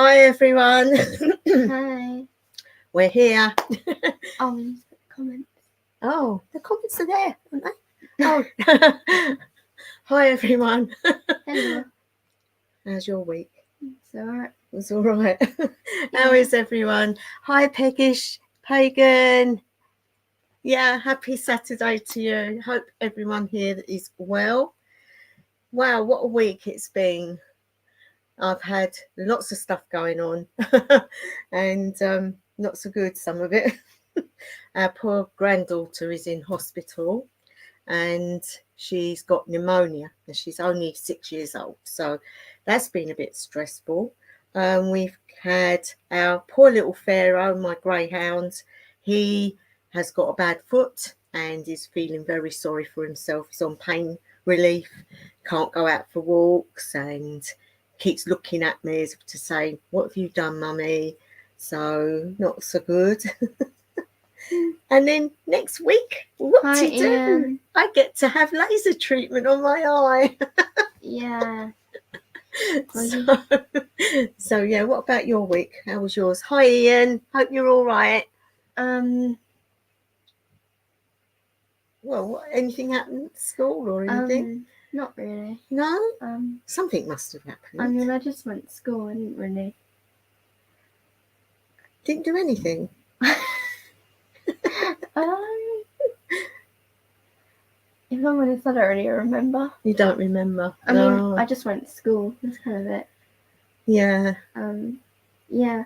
Hi everyone. Hi. We're here. Oh, comments. Oh, the comments are there, aren't they? Oh. Hi everyone. Hello. How's your week? It's alright. It's all right. How Yeah. is everyone? Hi Peggish, Pagan. Yeah, happy Saturday to you. Hope everyone here is well. Wow, what a week it's been. I've had lots of stuff going on and not so good, some of it. Our poor granddaughter is in hospital and she's got pneumonia and she's only 6 years old. So that's been a bit stressful. We've had our poor little Pharaoh, my greyhound. He has got a bad foot and is feeling very sorry for himself. He's on pain relief, can't go out for walks and keeps looking at me as if to say, "What have you done, mummy?" So not so good. And then next week, what Hi, do you do? Ian. I get to have laser treatment on my eye. Yeah. So yeah, what about your week? How was yours? Hi Ian, hope you're all right. Well, anything happened at school or anything? Not really. No? Something must have happened. I just went to school. I didn't really. Didn't do anything. If I'm honest, I don't really remember. You don't remember? I mean, I just went to school. That's kind of it. Yeah. Yeah.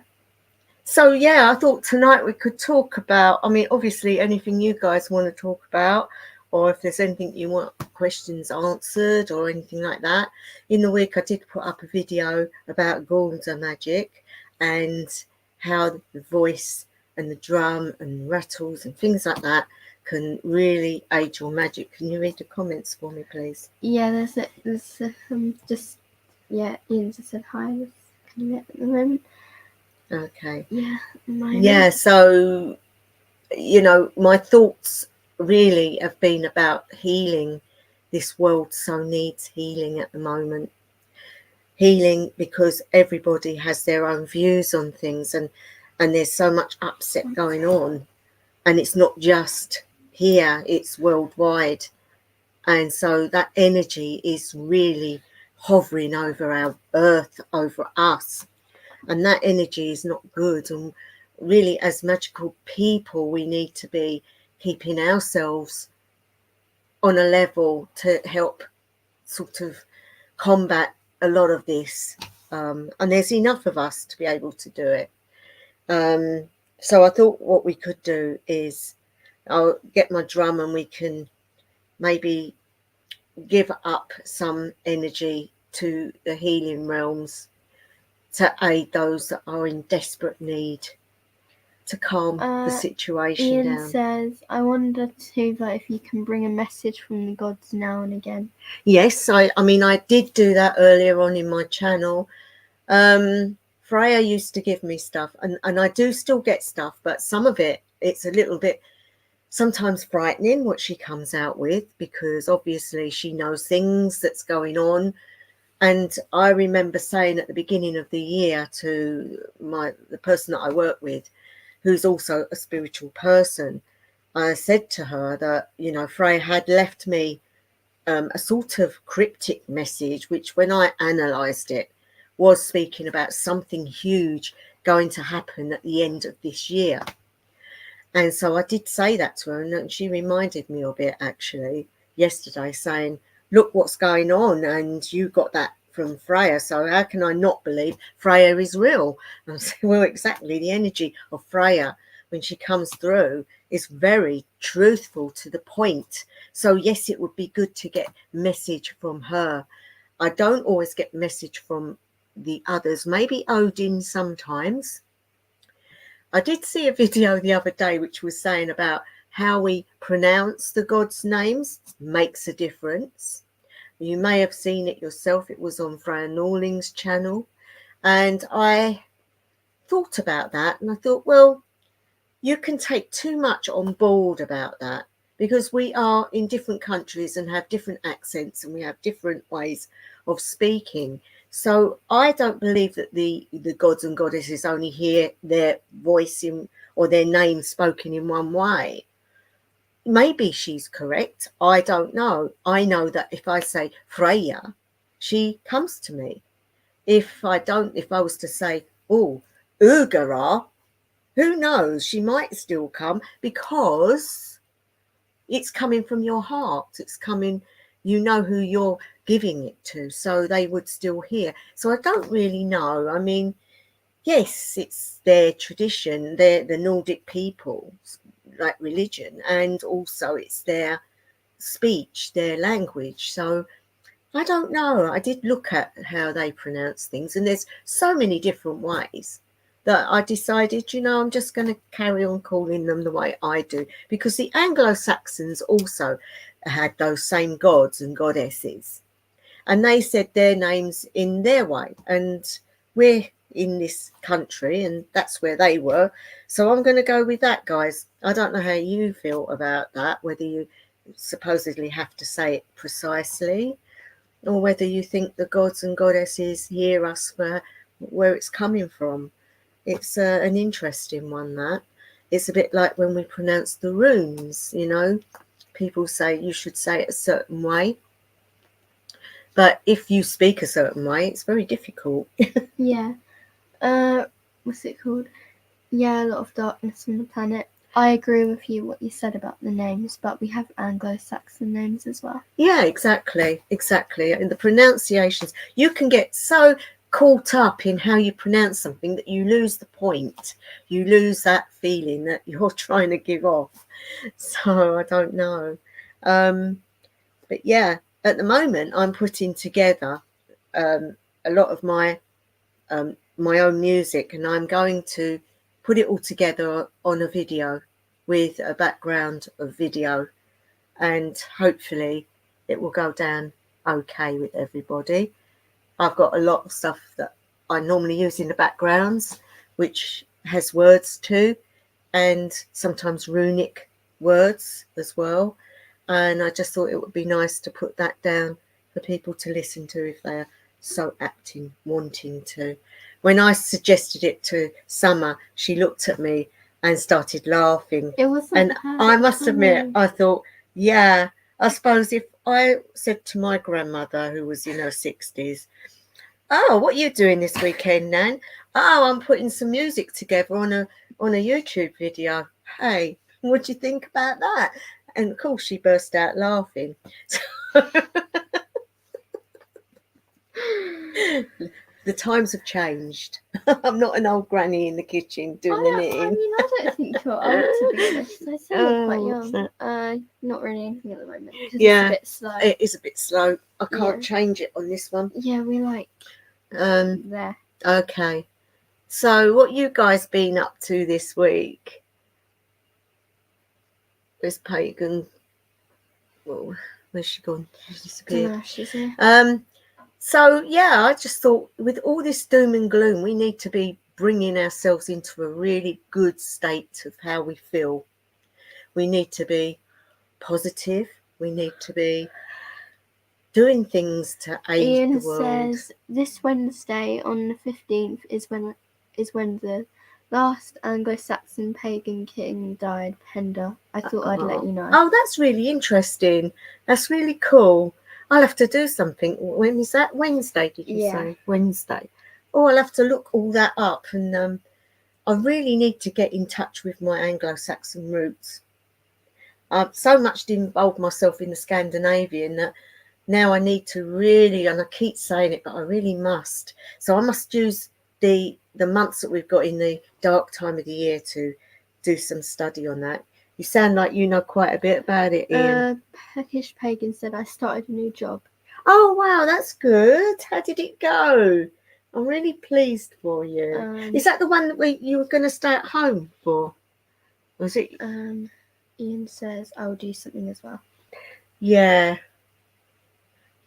So yeah, I thought tonight we could talk about, I mean, obviously anything you guys want to talk about, or if there's anything you want questions answered or anything like that. In the week I did put up a video about Gaunter magic and how the voice and the drum and rattles and things like that can really aid your magic. Can you read the comments for me, please? Yeah, Ian just said hi. That's kind of it at the moment. Okay. Yeah. Yeah, so, you know, my thoughts really have been about healing. This world so needs healing at the moment. Healing because everybody has their own views on things and there's so much upset going on. And it's not just here, it's worldwide. And so that energy is really hovering over our earth, over us. And that energy is not good. And really, as magical people, we need to be keeping ourselves on a level to help sort of combat a lot of this. And there's enough of us to be able to do it. So I thought what we could do is I'll get my drum and we can maybe give up some energy to the healing realms to aid those that are in desperate need, to calm the situation Ian down. says, I wonder too that if you can bring a message from the gods now and again. Yes, I mean, I did do that earlier on in my channel. Freya used to give me stuff, and I do still get stuff, but some of it, it's a little bit sometimes frightening what she comes out with, because obviously she knows things that's going on. And I remember saying at the beginning of the year to the person that I work with, who's also a spiritual person, I said to her that, you know, Freya had left me a sort of cryptic message, which when I analysed it was speaking about something huge going to happen at the end of this year. And so I did say that to her, and she reminded me of it actually yesterday, saying, look what's going on, and you got that from Freya, so how can I not believe Freya is real? And I said, well, exactly, the energy of Freya when she comes through is very truthful, to the point. So yes, it would be good to get message from her. I don't always get message from the others, maybe Odin sometimes. I did see a video the other day which was saying about how we pronounce the gods' names makes a difference. You may have seen it yourself. It was on Freya Norling's channel. And I thought about that, and I thought, well, you can take too much on board about that, because we are in different countries and have different accents and we have different ways of speaking. So I don't believe that the gods and goddesses only hear their voice in or their name spoken in one way. Maybe she's correct. I don't know. I know that if I say Freya, she comes to me. If I was to say, oh, Ugara, who knows? She might still come because it's coming from your heart. It's coming, you know who you're giving it to. So they would still hear. So I don't really know. I mean, yes, it's their tradition, they're the Nordic people, like religion, and also it's their speech, their language. So I don't know. I did look at how they pronounce things, and there's so many different ways that I decided, I'm just going to carry on calling them the way I do, because the Anglo-Saxons also had those same gods and goddesses, and they said their names in their way, and we're in this country and that's where they were, so I'm going to go with that, guys. I don't know how you feel about that, whether you supposedly have to say it precisely, or whether you think the gods and goddesses hear us for where it's coming from. It's an interesting one, that. It's a bit like when we pronounce the runes, people say you should say it a certain way, but if you speak a certain way, it's very difficult. Yeah. What's it called? Yeah, a lot of darkness on the planet. I agree with you what you said about the names, but we have Anglo-Saxon names as well. Yeah, exactly. And the pronunciations, you can get so caught up in how you pronounce something that you lose the point. You lose that feeling that you're trying to give off. So I don't know. But yeah, at the moment I'm putting together a lot of my own music, and I'm going to put it all together on a video with a background of video, and hopefully it will go down okay with everybody. I've got a lot of stuff that I normally use in the backgrounds, which has words too, and sometimes runic words as well. And I just thought it would be nice to put that down for people to listen to if they're so apt in wanting to. When I suggested it to Summer, she looked at me and started laughing. It wasn't And her. I must admit, I thought, yeah, I suppose if I said to my grandmother, who was in her 60s, oh, what are you doing this weekend, Nan? Oh, I'm putting some music together on a YouTube video. Hey, what do you think about that? And of course, she burst out laughing. The times have changed. I'm not an old granny in the kitchen doing the knitting. I don't think you're old, to be honest. I say you're quite young. Not really anything at the moment. Yeah, it's a bit slow. It is a bit slow. I can't change it on this one. Yeah, we like there. Okay. So, what you guys been up to this week? Where's Pagan? Oh, where's she gone? She's disappeared. No, she's here. So yeah, I just thought with all this doom and gloom, we need to be bringing ourselves into a really good state of how we feel. We need to be positive. We need to be doing things to aid Ian the world. says this Wednesday on the 15th is when the last Anglo-Saxon pagan king died, Penda. I thought I'd let you know. Oh, that's really interesting. That's really cool. I'll have to do something. When is that? Wednesday, did you say? Wednesday. Oh, I'll have to look all that up. And I really need to get in touch with my Anglo-Saxon roots. I've so much involved myself in the Scandinavian that now I need to really, and I keep saying it, but I really must. So I must use the months that we've got in the dark time of the year to do some study on that. You sound like you know quite a bit about it, Ian. Peckish Pagan said I started a new job. Oh, wow, that's good. How did it go? I'm really pleased for you. Is that the one that you were going to stay at home for? Was it? Ian says I'll do something as well. Yeah.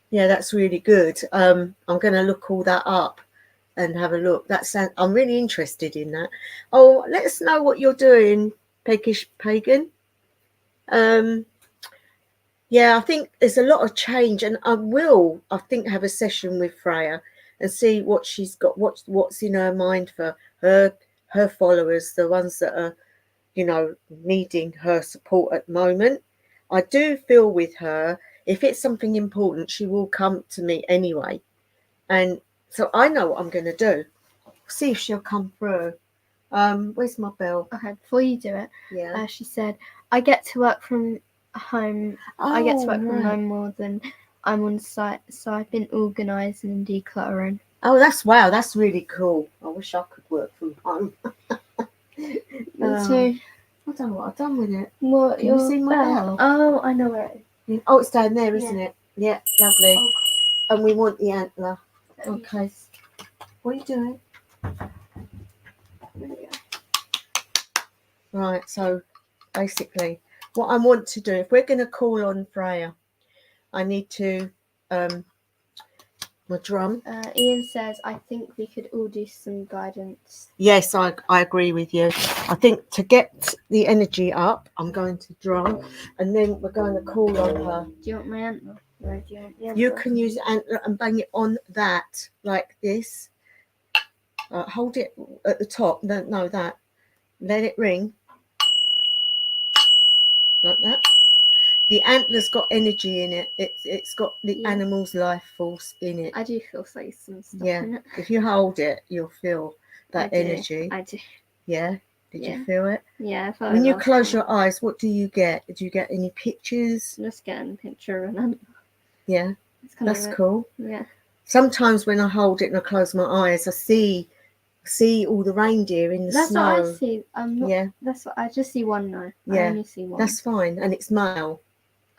Yeah, that's really good. I'm going to look all that up and have a look. I'm really interested in that. Oh, let us know what you're doing, Peckish Pagan. Yeah, I think there's a lot of change, and I think have a session with Freya and see what she's got, what's in her mind for her followers, the ones that are, needing her support at the moment. I do feel with her, if it's something important, she will come to me anyway. And so I know what I'm going to do. See if she'll come through. Where's my bell? Okay, before you do it, Yeah. she said, I get to work from home. I get to work from right. home more than I'm on site, so I've been organising and decluttering. Oh, wow, that's really cool. I wish I could work from home. Me too. I don't know what I've done with it. What, Can you see my bell? Oh, I know where it is. Oh, it's down there, isn't it? Yeah, lovely. Oh, And we want the antler. okay. Okay. What are you doing? There we go. Right, so basically, what I want to do, if we're going to call on Freya, I need to, my drum. Ian says, I think we could all do some guidance. Yes, I agree with you. I think to get the energy up, I'm going to drum, and then we're going to call on her. Do you want my antler? Where do you want the antler? You can use antler and bang it on that, like this. Hold it at the top. No, that. Let it ring. Like that. The antler's got energy in it. It's got the animal's life force in it. I do feel like some stuff in it. If you hold it, you'll feel that energy. I do. Yeah. Did you feel it? Yeah, I felt when you close your eyes, what do you get? Do you get any pictures? I'm just getting a picture of an antler. Yeah. That's cool. Yeah. Sometimes when I hold it and I close my eyes, I see all the reindeer in the snow. That's what I see. That's what I just see one now. Yeah. I only see one. That's fine, and it's male.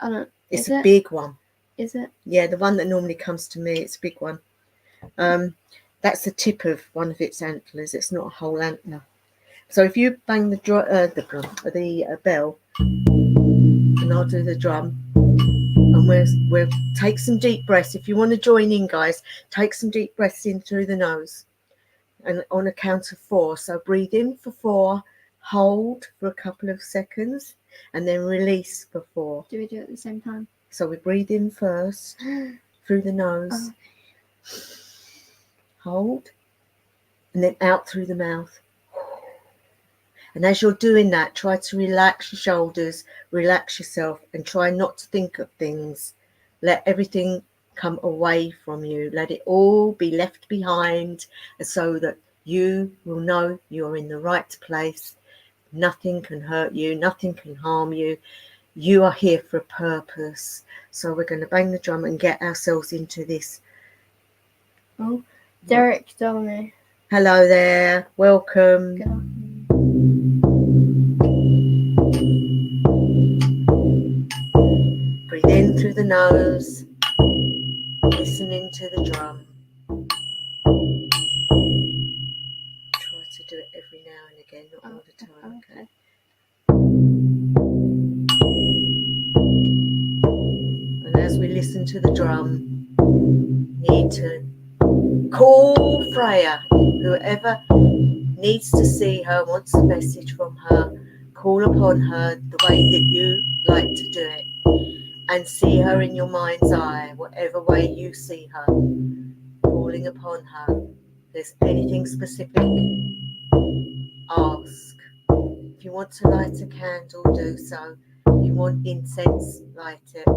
I don't. It's a big one. Is it? Yeah, the one that normally comes to me. It's a big one. That's the tip of one of its antlers. It's not a whole antler. So if you bang the bell, and I'll do the drum, and we'll take some deep breaths. If you want to join in, guys, take some deep breaths in through the nose, and on a count of 4. So breathe in for 4, hold for a couple of seconds, and then release for 4. Do we do it at the same time? So we breathe in first through the nose, hold, and then out through the mouth. And as you're doing that, try to relax your shoulders, relax yourself, and try not to think of things. Let everything come away from you. Let it all be left behind, so that you will know you're in the right place. Nothing can hurt you. Nothing can harm you. You are here for a purpose. So we're going to bang the drum and get ourselves into this. Oh, Derek Domino. Hello there. Welcome. Good afternoon. Breathe in through the nose. Listening to the drum. Try to do it every now and again, not all the time. Okay. And as we listen to the drum, need to call Freya. Whoever needs to see her, wants a message from her, call upon her the way that you like to do it, and see her in your mind's eye, whatever way you see her, calling upon her. If there's anything specific, ask. If you want to light a candle, do so. If you want incense, light it.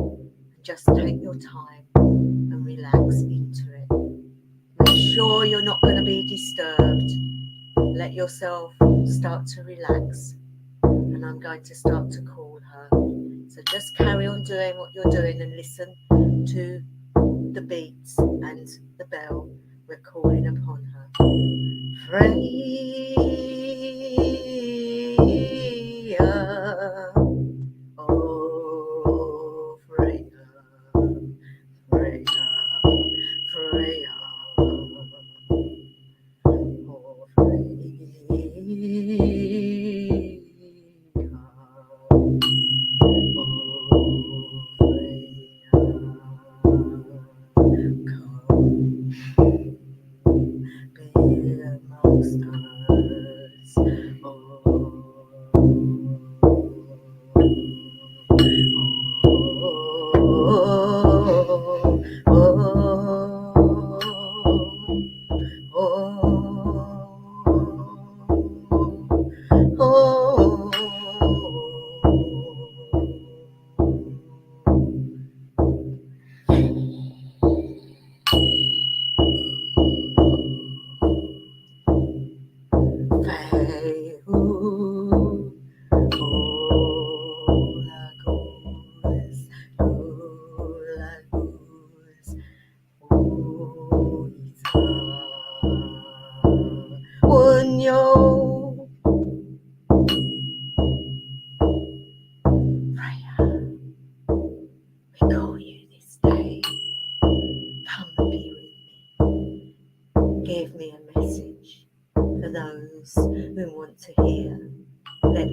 Just take your time and relax into it. Make sure you're not going to be disturbed. Let yourself start to relax, and I'm going to start to call her. So just carry on doing what you're doing and listen to the beats and the bell. We're calling upon her. Freya, oh Freya, Freya, Freya.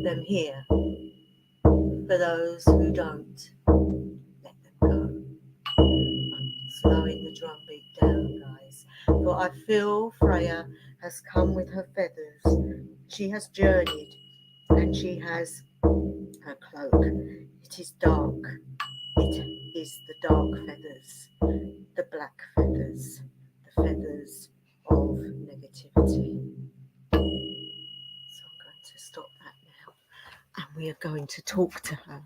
them here. For those who don't, let them go. I'm slowing the drum beat down, guys. For I feel Freya has come with her feathers. She has journeyed and she has her cloak. It is dark. It is the dark feathers, the black feathers, the feathers of negativity. So I'm going to stop that now and we are going to talk to her.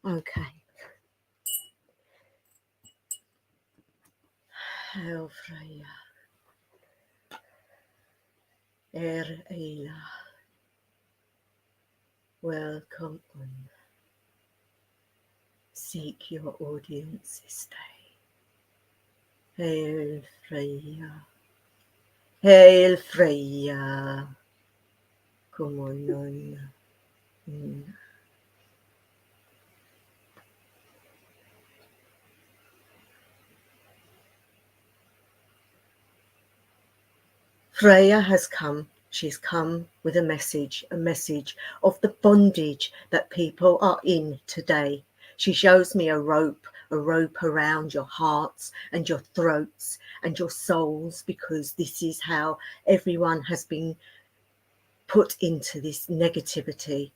Okay. Hail Freya. Eila. Welcome on. Seek your audience this day. Hail Freya. Hail Freya. Come on. Freya has come. She's come with a message of the bondage that people are in today. She shows me a rope around your hearts and your throats and your souls, because this is how everyone has been put into this negativity,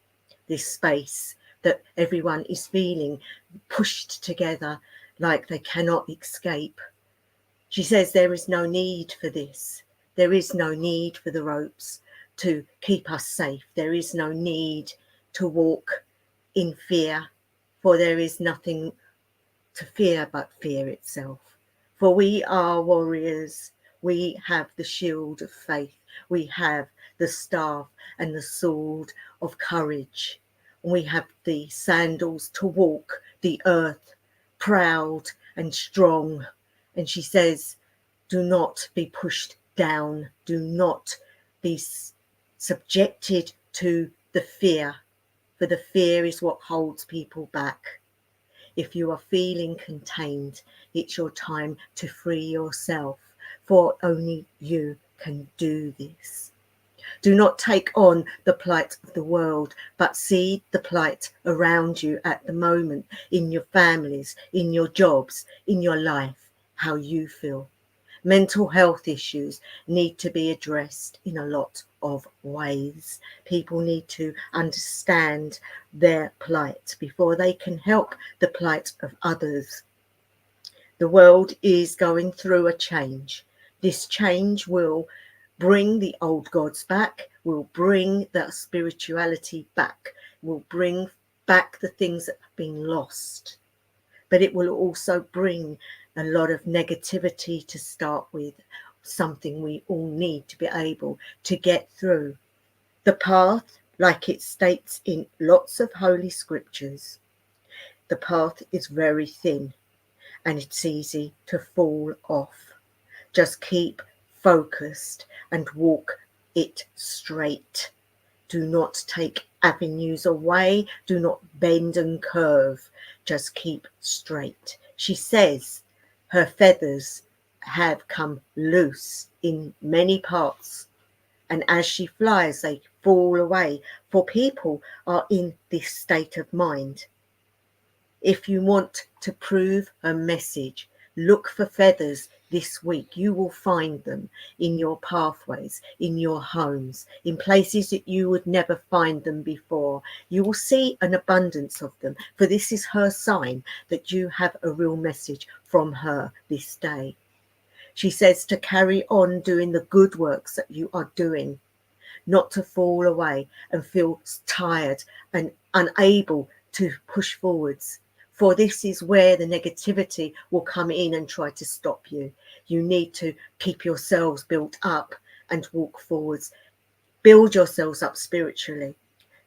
this space that everyone is feeling pushed together like they cannot escape. She says there is no need for this. There is no need for the ropes to keep us safe. There is no need to walk in fear, for there is nothing to fear but fear itself. For we are warriors. We have the shield of faith. We have the staff and the sword of courage. We have the sandals to walk the earth proud and strong. And she says, do not be pushed down. Do not be subjected to the fear, for the fear is what holds people back. If you are feeling contained, it's your time to free yourself, for only you can do this. Do not take on the plight of the world, but see the plight around you at the moment, in your families, in your jobs, in your life, how you feel. Mental health issues need to be addressed in a lot of ways. People need to understand their plight before they can help the plight of others. The world is going through a change. This change will bring the old gods back, will bring the spirituality back, will bring back the things that have been lost. But it will also bring a lot of negativity to start with, something we all need to be able to get through. The path, like it states in lots of holy scriptures, the path is very thin and it's easy to fall off. Just keep focused and walk it straight. Do not take avenues away. Do not bend and curve. Just keep straight. She says her feathers have come loose in many parts, and as she flies, they fall away, for people are in this state of mind. If you want to prove her message, look for feathers this week. You will find them in your pathways, in your homes, in places that you would never find them before. You will see an abundance of them, for this is her sign that you have a real message from her this day. She says to carry on doing the good works that you are doing, not to fall away and feel tired and unable to push forwards. For this is where the negativity will come in and try to stop you. You need to keep yourselves built up and walk forwards. Build yourselves up spiritually.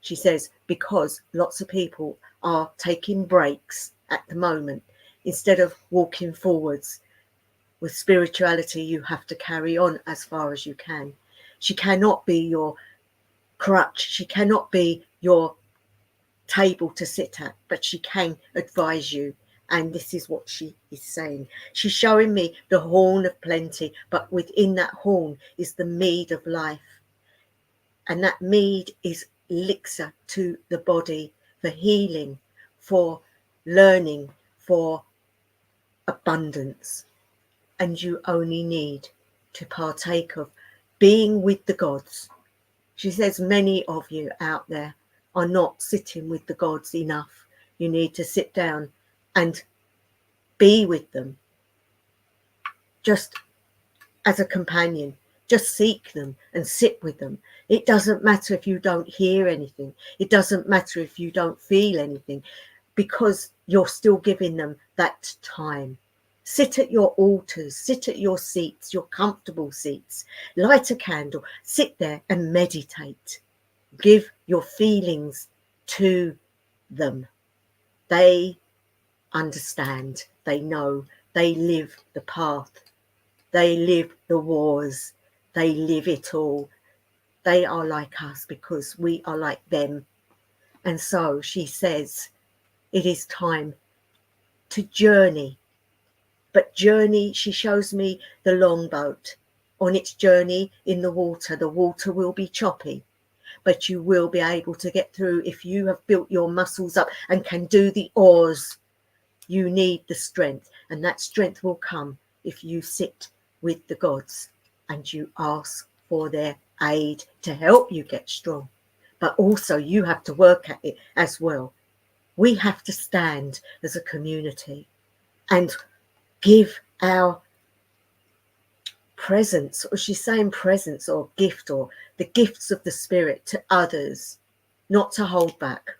She says, because lots of people are taking breaks at the moment instead of walking forwards. With spirituality, you have to carry on as far as you can. She cannot be your crutch. She cannot be your table to sit at, but she can advise you. And this is what she is saying. She's showing me the horn of plenty, but within that horn is the mead of life. And that mead is elixir to the body for healing, for learning, for abundance. And you only need to partake of being with the gods. She says many of you out there are not sitting with the gods enough. You need to sit down and be with them, just as a companion. Just seek them and sit with them. It doesn't matter if you don't hear anything. It doesn't matter if you don't feel anything, because you're still giving them that time. Sit at your altars, sit at your seats, your comfortable seats, light a candle, sit there and meditate. Give your feelings to them. They understand, they know, they live the path, they live the wars, they live it all. They are like us because we are like them. And so she says, it is time to journey. But journey, she shows me the longboat. On its journey in the water will be choppy, but you will be able to get through if you have built your muscles up and can do the oars. You need the strength, and that strength will come if you sit with the gods and you ask for their aid to help you get strong. But also you have to work at it as well. We have to stand as a community and give our presence, or she's saying presence or gift, or the gifts of the spirit to others, not to hold back.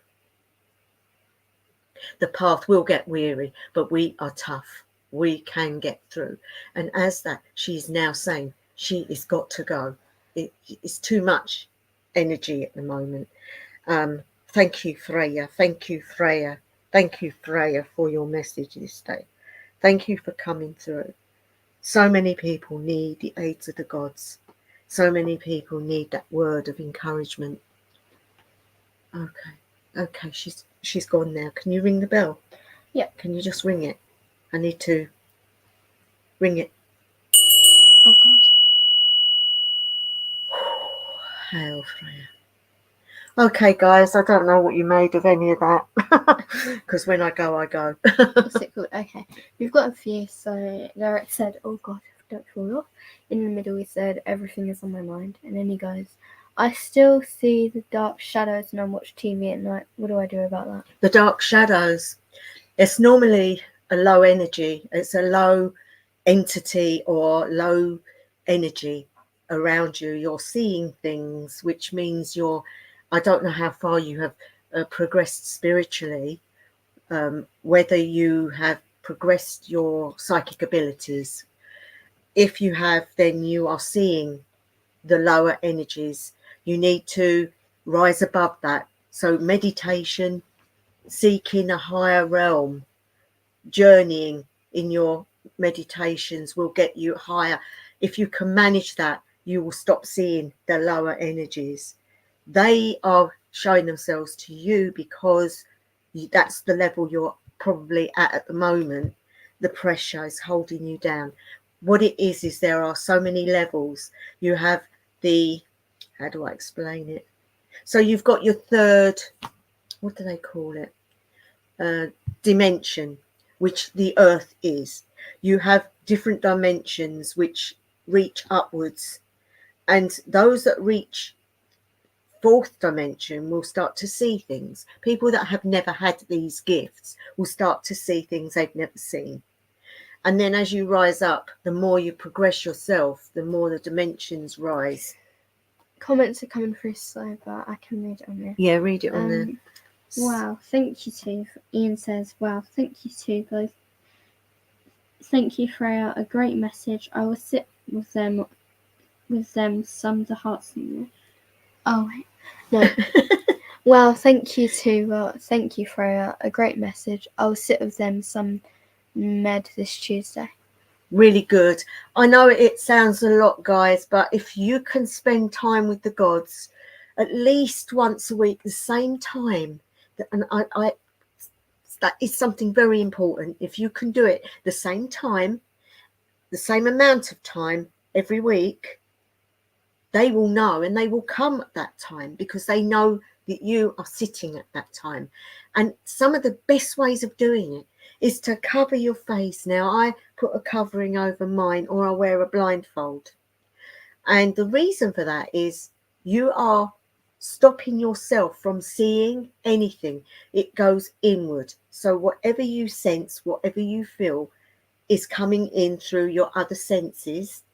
The path will get weary, but we are tough. We can get through. And as that, she's now saying she has got to go. It's too much energy at the moment. Thank you, Freya. Thank you, Freya. Thank you, Freya, for your message this day. Thank you for coming through. So many people need the aids of the gods. So many people need that word of encouragement. Okay, she's gone now. Can you ring the bell? Yeah. Can you just ring it? I need to ring it. Oh God. Hail, Freya. Okay, guys, I don't know what you made of any of that, because when I go, I go. What's it called? Okay, we've got a few. So Derek said, "Oh God, don't fall off." In the middle, he said, "Everything is on my mind," and then he goes, "I still see the dark shadows and I watch TV at night. What do I do about that?" The dark shadows. It's normally a low energy. It's a low entity or low energy around you. You're seeing things, which means I don't know how far you have progressed spiritually, whether you have progressed your psychic abilities. If you have, then you are seeing the lower energies. You need to rise above that. So meditation, seeking a higher realm, journeying in your meditations will get you higher. If you can manage that, you will stop seeing the lower energies. They are showing themselves to you because that's the level you're probably at the moment. The pressure is holding you down. What it is there are so many levels. You have how do I explain it? So you've got your third, what do they call it? Dimension, which the earth is. You have different dimensions which reach upwards, and those that reach fourth dimension will start to see things. People that have never had these gifts will start to see things they've never seen. And then as you rise up, the more you progress yourself, the more the dimensions rise. Comments are coming through slow, but I can read it on there. Yeah, read it on there. Wow, thank you too. Ian says, "Wow, thank you too, both. Thank you, Freya. A great message. I will sit with them some the hearts in there." Oh wait, no. Well, thank you too. Thank you, Freya. A great message. I will sit with them some med this Tuesday. Really good. I know it sounds a lot, guys, but if you can spend time with the gods at least once a week, the same time, and I that is something very important. If you can do it the same time, the same amount of time every week, they will know, and they will come at that time because they know that you are sitting at that time. And some of the best ways of doing it is to cover your face. Now, I put a covering over mine, or I wear a blindfold. And the reason for that is you are stopping yourself from seeing anything. It goes inward. So whatever you sense, whatever you feel is coming in through your other senses,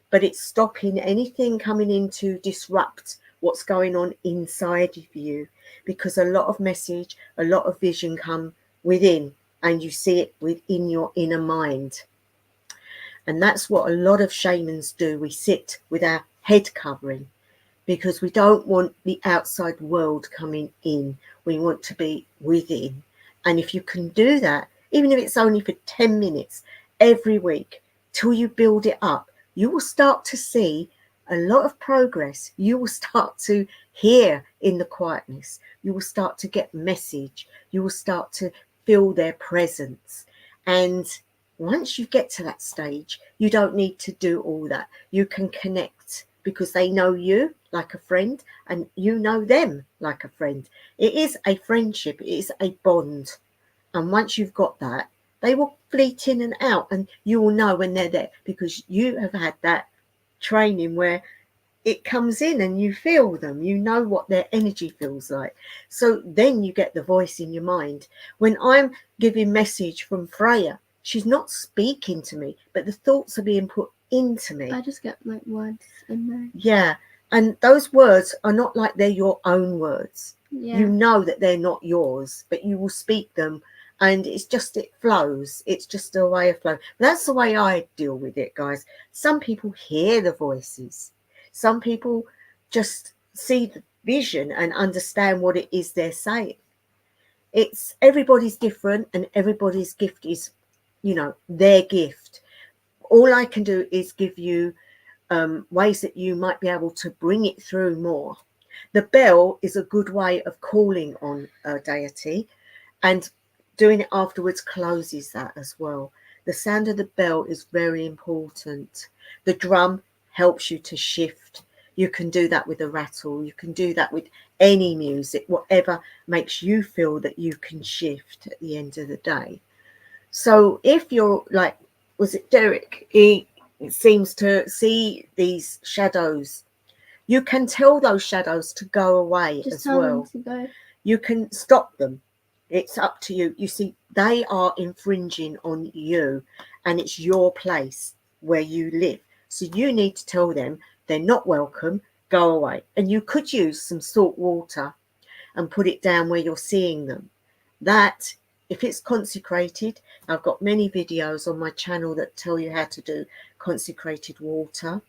but it's stopping anything coming in to disrupt what's going on inside of you, because a lot of message, a lot of vision come within, and you see it within your inner mind. And that's what a lot of shamans do. We sit with our head covering because we don't want the outside world coming in. We want to be within. And if you can do that, even if it's only for 10 minutes every week, till you build it up, you will start to see a lot of progress. You will start to hear in the quietness. You will start to get message. You will start to feel their presence. And once you get to that stage, you don't need to do all that. You can connect because they know you like a friend and you know them like a friend. It is a friendship. It is a bond. And once you've got that, they will fleet in and out, and you will know when they're there because you have had that training where it comes in and you feel them. You know what their energy feels like. So then you get the voice in your mind. When I'm giving message from Freya, she's not speaking to me, but the thoughts are being put into me. I just get like words in there. Yeah. And those words are not like they're your own words. Yeah. You know that they're not yours, but you will speak them, and it's just, it flows. It's just a way of flow. That's the way I deal with it, guys. Some people hear the voices. Some people just see the vision and understand what it is they're saying. It's everybody's different, and everybody's gift is, you know, their gift. All I can do is give you ways that you might be able to bring it through more. The bell is a good way of calling on a deity, and doing it afterwards closes that as well. The sound of the bell is very important. The drum helps you to shift. You can do that with a rattle. You can do that with any music, whatever makes you feel that you can shift at the end of the day. So if you're like, was it Derek? He seems to see these shadows. You can tell those shadows to go away Just as tell well. them to go. You can stop them. It's up to you. You see, they are infringing on you, and it's your place where you live. So you need to tell them they're not welcome, go away. And you could use some salt water and put it down where you're seeing them. That, if it's consecrated, I've got many videos on my channel that tell you how to do consecrated water.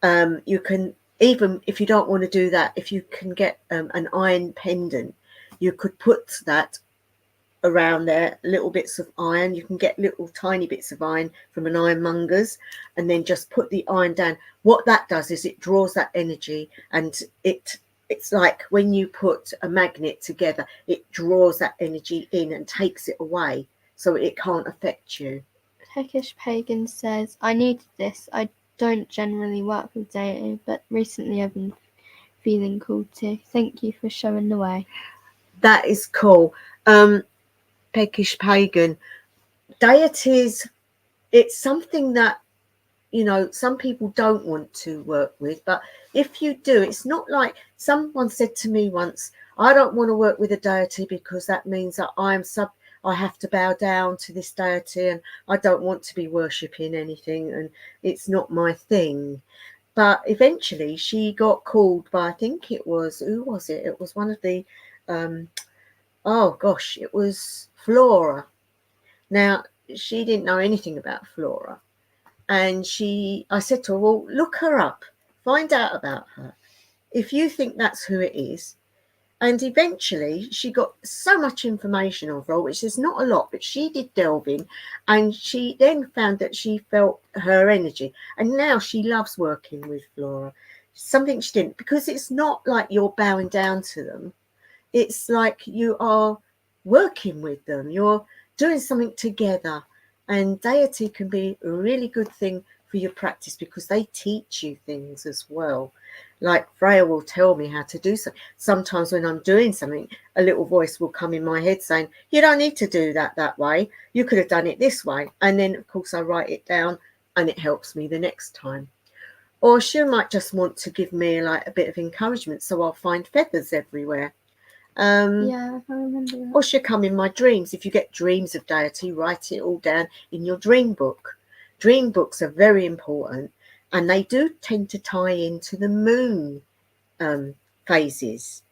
You can, even if you don't want to do that, if you can get an iron pendant, you could put that around there, little bits of iron. You can get little tiny bits of iron from an ironmonger's, and then just put the iron down. What that does is it draws that energy, and it's like when you put a magnet together, it draws that energy in and takes it away, so it can't affect you. Peckish Pagan says, I needed this. I don't generally work with deity, but recently I've been feeling called to. Thank you for showing the way. That is cool. Peckish Pagan, deities, it's something that, you know, some people don't want to work with, but if you do, it's not like someone said to me once, I don't want to work with a deity because that means that I have to bow down to this deity, and I don't want to be worshipping anything, and it's not my thing. But eventually she got called by, I think it was, who was it? It was one of the, oh gosh, it was Flora. Now, she didn't know anything about Flora. And I said to her, well, look her up, find out about her. If you think that's who it is. And eventually she got so much information on Flora, which is not a lot, but she did delve in, and she then found that she felt her energy. And now she loves working with Flora. Something she didn't, because it's not like you're bowing down to them. It's like you are working with them. You're doing something together. And deity can be a really good thing for your practice because they teach you things as well. Like Freya will tell me how to do something. Sometimes when I'm doing something, a little voice will come in my head saying, you don't need to do that way. You could have done it this way. And then, of course, I write it down and it helps me the next time. Or she might just want to give me like a bit of encouragement. So I'll find feathers everywhere. Yeah, I remember that. Or she'll come in my dreams. If you get dreams of deity, write it all down in your dream book. Dream books are very important, and they do tend to tie into the moon phases,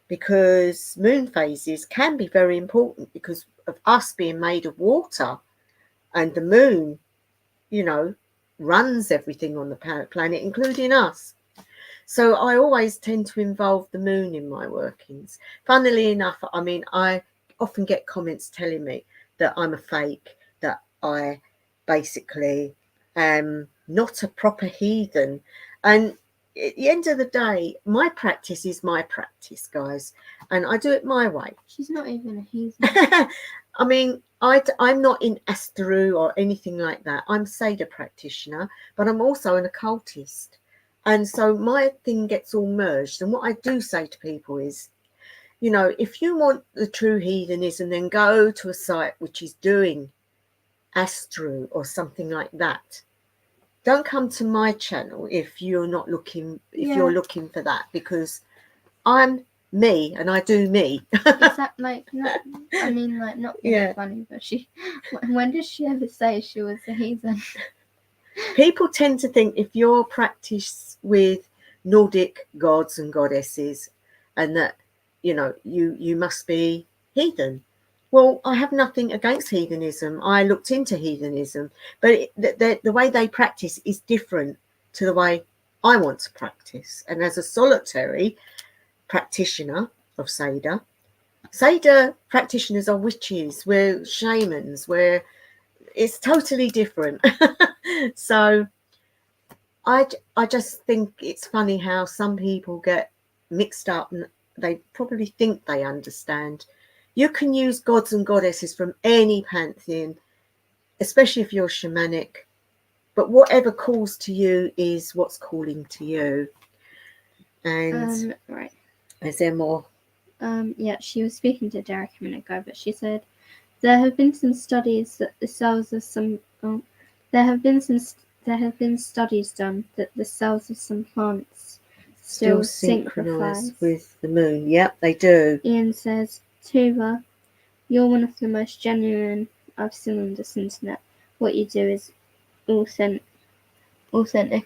because moon phases can be very important because of us being made of water, and the moon, you know, runs everything on the planet, including us. So I always tend to involve the moon in my workings. Funnily enough, I mean, I often get comments telling me that I'm a fake, that I basically am not a proper heathen. And at the end of the day, my practice is my practice, guys, and I do it my way. She's not even a heathen. I mean, I'm not in Asteru or anything like that. I'm Seder practitioner, but I'm also an occultist. And so my thing gets all merged. And what I do say to people is, you know, if you want the true heathenism, then go to a site which is doing Astro or something like that. Don't come to my channel if you're not looking, you're looking for that, because I'm me and I do me. Is that like, not, I mean, like, not being funny, but when did she ever say she was a heathen? People tend to think if you're practiced with Nordic gods and goddesses and that, you know, you must be heathen. Well, I have nothing against heathenism. I looked into heathenism, but the way they practice is different to the way I want to practice. And as a solitary practitioner of Seder, Seder practitioners are witches, we're shamans, it's totally different. So I just think it's funny how some people get mixed up and they probably think they understand. You can use gods and goddesses from any pantheon, especially if you're shamanic, but whatever calls to you is what's calling to you. And right. Is there more? Yeah, she was speaking to Derek a minute ago, but she said there have been some studies that the cells of some there have been studies done that the cells of some plants still synchronize with the moon. Yep, they do. Ian says, Tuva, you're one of the most genuine I've seen on this internet. What you do is authentic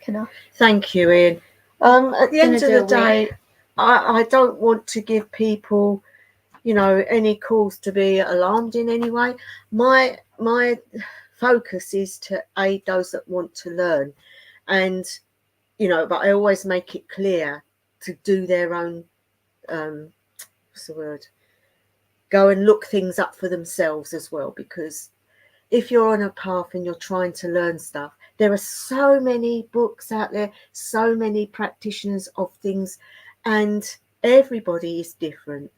enough. Thank you, Ian. At the end of the day, I don't want to give people, you know, any cause to be alarmed in any way. My focus is to aid those that want to learn, and you know, but I always make it clear to do their own what's the word, go and look things up for themselves as well, because if you're on a path and you're trying to learn stuff, there are so many books out there, so many practitioners of things, and everybody is different.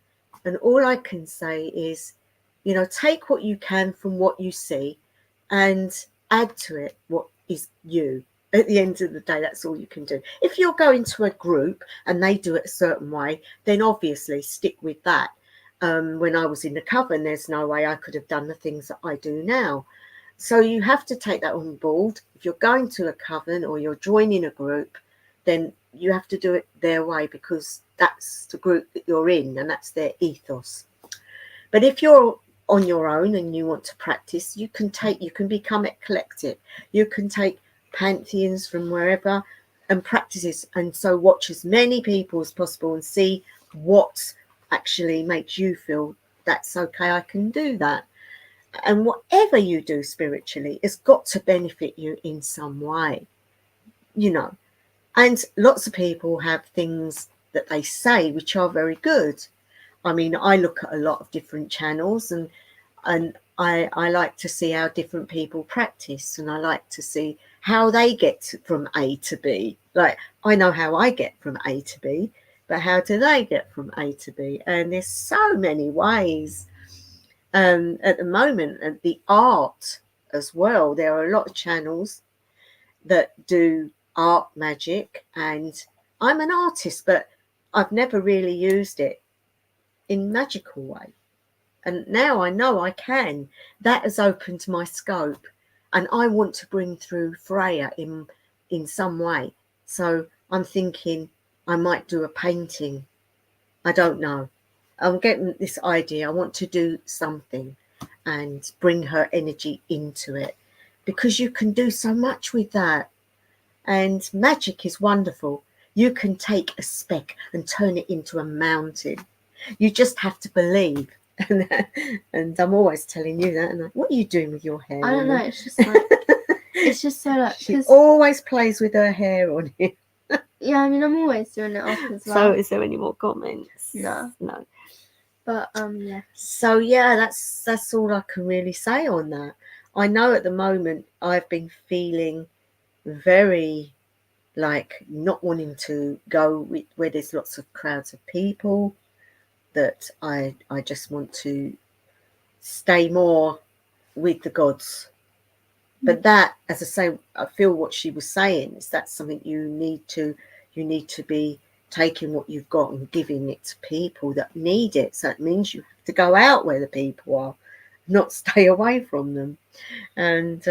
And all I can say is, you know, take what you can from what you see and add to it what is you. At the end of the day, that's all you can do. If you're going to a group and they do it a certain way, then obviously stick with that. When I was in the coven, there's no way I could have done the things that I do now. So you have to take that on board. If you're going to a coven or you're joining a group, then you have to do it their way, because that's the group that you're in and that's their ethos. But if you're on your own and you want to practice, you can become eclectic. You can take pantheons from wherever and practices, and so watch as many people as possible and see what actually makes you feel that's okay, I can do that. And whatever you do spiritually has got to benefit you in some way, you know. And lots of people have things that they say which are very good. I mean, I look at a lot of different channels, and I like to see how different people practice, and I like to see how they get from A to B. Like, I know how I get from A to B, but how do they get from A to B? And there's so many ways. At the moment, and the art as well. There are a lot of channels that do art magic, and I'm an artist, but I've never really used it in magical way. And now I know I can. That has opened my scope, and I want to bring through Freya in some way. So I'm thinking I might do a painting. I don't know. I'm getting this idea. I want to do something and bring her energy into it, because you can do so much with that. And magic is wonderful. You can take a speck and turn it into a mountain. You just have to believe. And I'm always telling you that. And what are you doing with your hair? I don't know. It's just like it's just so like She always plays with her hair on it. Yeah, I mean, I'm always doing it up as well. So, is there any more comments? No. But yeah. So yeah, that's all I can really say on that. I know at the moment I've been feeling very like not wanting to go where there's lots of crowds of people. That I just want to stay more with the gods. But that, as I say, I feel what she was saying is that's something you need to be taking what you've got and giving it to people that need it. So it means you have to go out where the people are, not stay away from them. And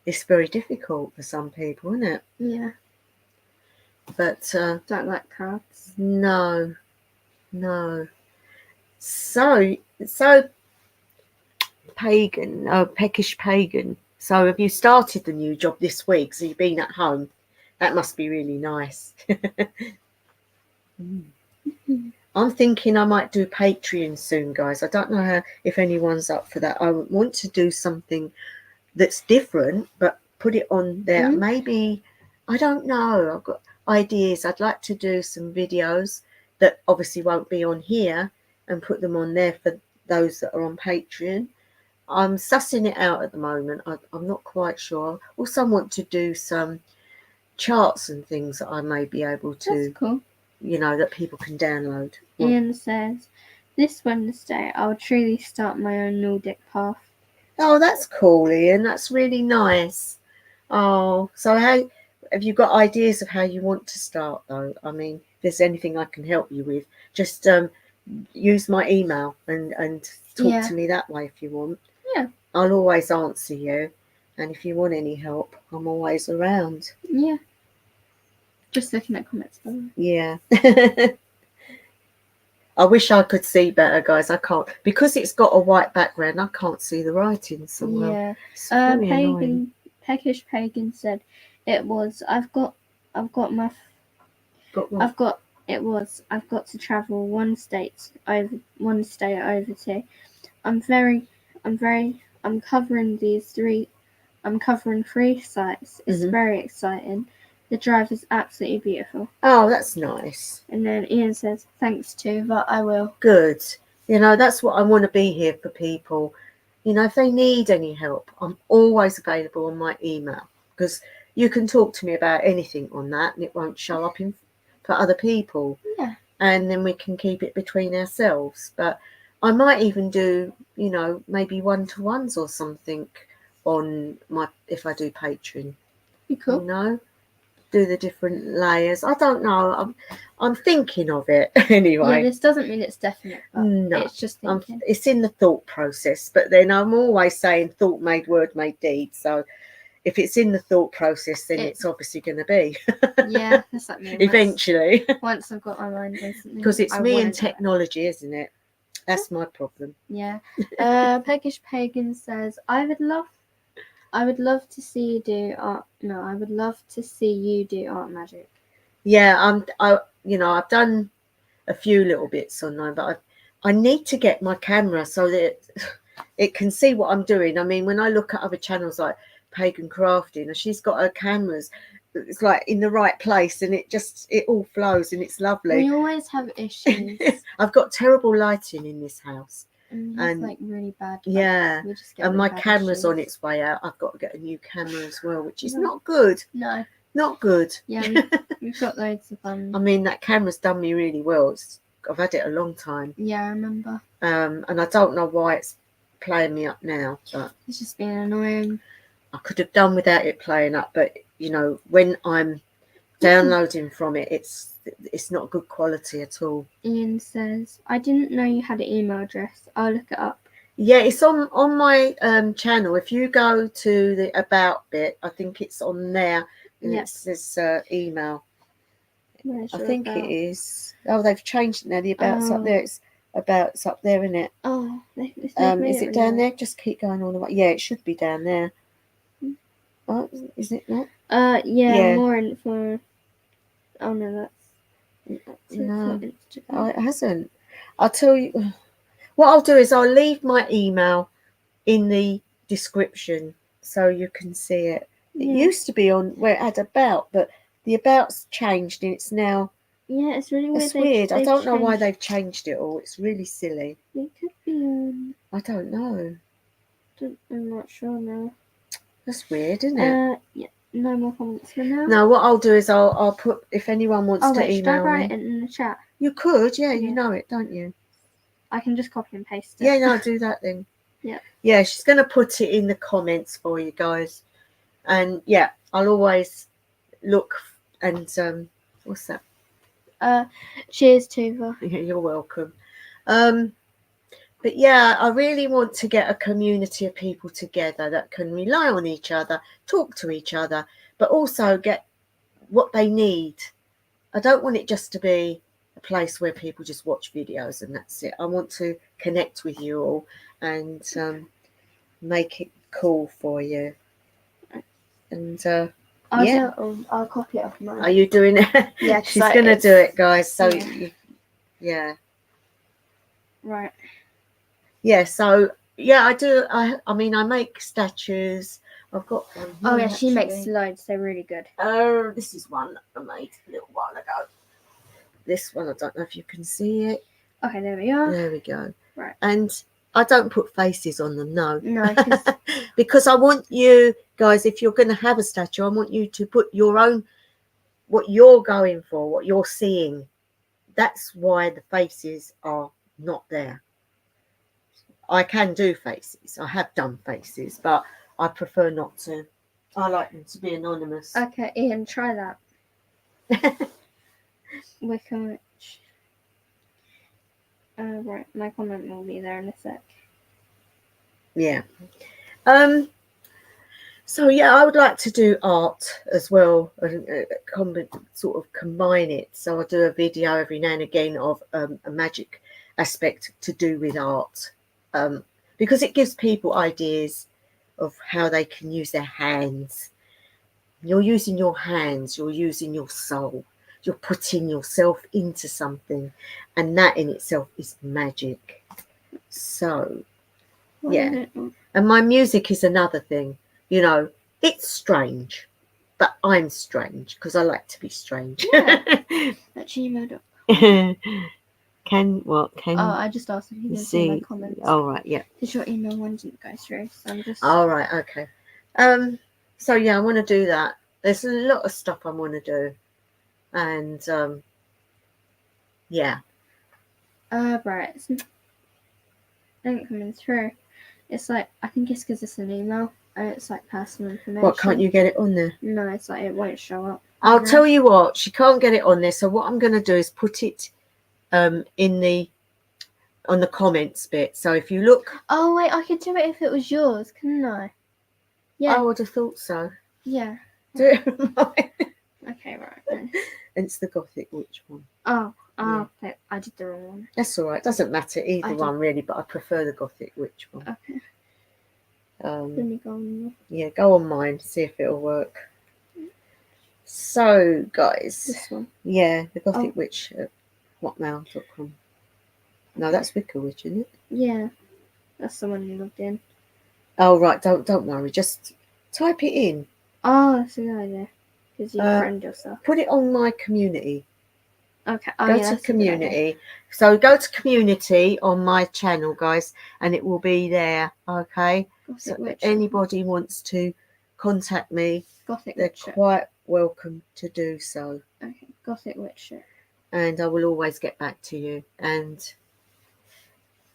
it's very difficult for some people, isn't it? Yeah. But don't like crowds. No. So pagan, peckish pagan. So have you started the new job this week? So you've been at home. That must be really nice. I'm thinking I might do Patreon soon, guys. I don't know if anyone's up for that. I want to do something that's different, but put it on there. Maybe, I don't know. I've got ideas. I'd like to do some videos that obviously won't be on here and put them on there for those that are on Patreon. I'm sussing it out at the moment. I'm not quite sure. Also, I want to do some charts and things that I may be able to. That's cool. That people can download. Ian says, this Wednesday I'll truly start my own Nordic path. Oh, that's cool, Ian. That's really nice. Oh, so how have you got ideas of how you want to start, though? I mean, if there's anything I can help you with, just use my email and talk to me that way if you want. Yeah. I'll always answer you. And if you want any help, I'm always around. Yeah. Just looking at comments. Yeah. I wish I could see better, guys. I can't. Because it's got a white background, I can't see the writing so well. Yeah. Peckish Pagan said, I've got to travel one state over to. I'm covering three sites. It's very exciting. The drive is absolutely beautiful. Oh, that's nice. And then Ian says, thanks too, but I will. Good. That's what I want to be here for people. If they need any help, I'm always available on my email, because you can talk to me about anything on that and it won't show up for other people. Yeah. And then we can keep it between ourselves. But I might even do, maybe one-to-ones or something on if I do Patreon. Be cool. Do the different layers. I don't know. I'm thinking of it anyway. Yeah, this doesn't mean it's definite, but no, it's just thinking. It's in the thought process. But then I'm always saying thought made word made deed. So if it's in the thought process, then it's obviously going to be. Yeah, that's like me. Eventually. Once I've got my mind on something. Because it's me and technology, isn't it? That's my problem. Yeah. Peckish Pagan says, I would love to see you do art. No, I would love to see you do art magic. Yeah, I've done a few little bits online, but I need to get my camera so that it can see what I'm doing. I mean, when I look at other channels like Pagan Crafting, she's got her cameras, it's like in the right place, and it all flows and it's lovely. We always have issues. I've got terrible lighting in this house. And like really bad. Yeah, and my camera's on its way out. I've got to get a new camera as well, which is not good. No, not good. Yeah, we've got loads of fun. I mean, that camera's done me really well. I've had it a long time. Yeah, I remember. And I don't know why it's playing me up now, but it's just been annoying. I could have done without it playing up, but when I'm downloading from it. It's not good quality at all. Ian says, I didn't know you had an email address. I'll look it up. Yeah, it's on my channel. If you go to the about bit, I think it's on there, and Yep. it says email. Where's I your think about? it is. Oh, they've changed it now. The about's up there. It's about's up there, isn't it? Oh, they've made Is it really down nice. there? Just keep going all the way. Yeah, it should be down there. Oh, is it not? Yeah. More info. Oh no, that's No, Instagram. it hasn't. I'll tell you. What I'll do is I'll leave my email in the description so you can see it. It used to be on where it had about, but the about's changed and it's now. Yeah, it's really weird. It's weird. I don't know why changed. they've changed it all. It's really silly. It could be on. I don't know. I'm not sure now. That's weird, isn't it? Yeah. No more comments for now. No, what I'll do is I'll put, if anyone wants to should I email write me. it in the chat? You could, yeah, you Yeah. know it, don't you? I can just copy and paste it. Yeah, no, do that then. Yeah. Yeah, she's going to put it in the comments for you guys. And yeah, I'll always look and what's that? Cheers, Tuva. Yeah, you're welcome. But yeah, I really want to get a community of people together that can rely on each other, talk to each other, but also get what they need. I don't want it just to be a place where people just watch videos and that's it. I want to connect with you all and make it cool for you. And I'll copy it off mine. Are you doing it? Yeah, she's gonna do it, guys. So yeah. Right. Yeah. So yeah, I do. I mean, I make statues. I've got one. Oh yeah, she makes loads. They're really good. Oh, this is one I made a little while ago. This one, I don't know if you can see it. Okay, there we are. There we go. Right. And I don't put faces on them, no. No. Because I want you guys, if you're going to have a statue, I want you to put your own, what you're going for, what you're seeing. That's why the faces are not there. I can do faces. I have done faces, but I prefer not to. I like them to be anonymous. Okay, Ian, try that. Wickham. Right, my comment will be there in a sec. Yeah. So yeah, I would like to do art as well, and sort of combine it. So I do a video every now and again of a magic aspect to do with art, because it gives people ideas of how they can use their hands. You're using your hands, you're using your soul, you're putting yourself into something, and that in itself is magic. So yeah, and my music is another thing. You know, it's strange, but I'm strange because I like to be strange. Yeah. At gmail.com. Can Oh, I just asked if you can see my comments. Oh right, yeah. Because your email one didn't go through, so I'm just. Oh right, okay. So yeah, I want to do that. There's a lot of stuff I want to do, and yeah. Right. It's not coming through. It's like, I think it's because it's an email. It's like personal information. What, can't you get it on there? No, it's like it won't show up. I'll tell you what, she can't get it on there. So what I'm going to do is put it on the comments bit. So if you look. Oh wait, I could do it if it was yours, couldn't I? Yeah. I would have thought so. Yeah. Do it on mine. Okay, right. It's the Gothic Witch one. Oh, yeah. I did the wrong one. That's all right. Doesn't matter either one really, but I prefer the Gothic Witch one. Okay. Let me go on. Yeah, go on mine. See if it'll work. So, guys. This one. Yeah, the Gothic Witch at hotmail.com. No, that's Wicker Witch, isn't it? Yeah, that's the one you logged in. Oh right, don't worry. Just type it in. Oh, that's a good idea. Because you friend yourself. Put it on my community. Okay. Go to community. So go to community on my channel, guys, and it will be there. Okay. So if anybody wants to contact me, they're quite welcome to do so. Okay. Gothic Witch. And I will always get back to you. And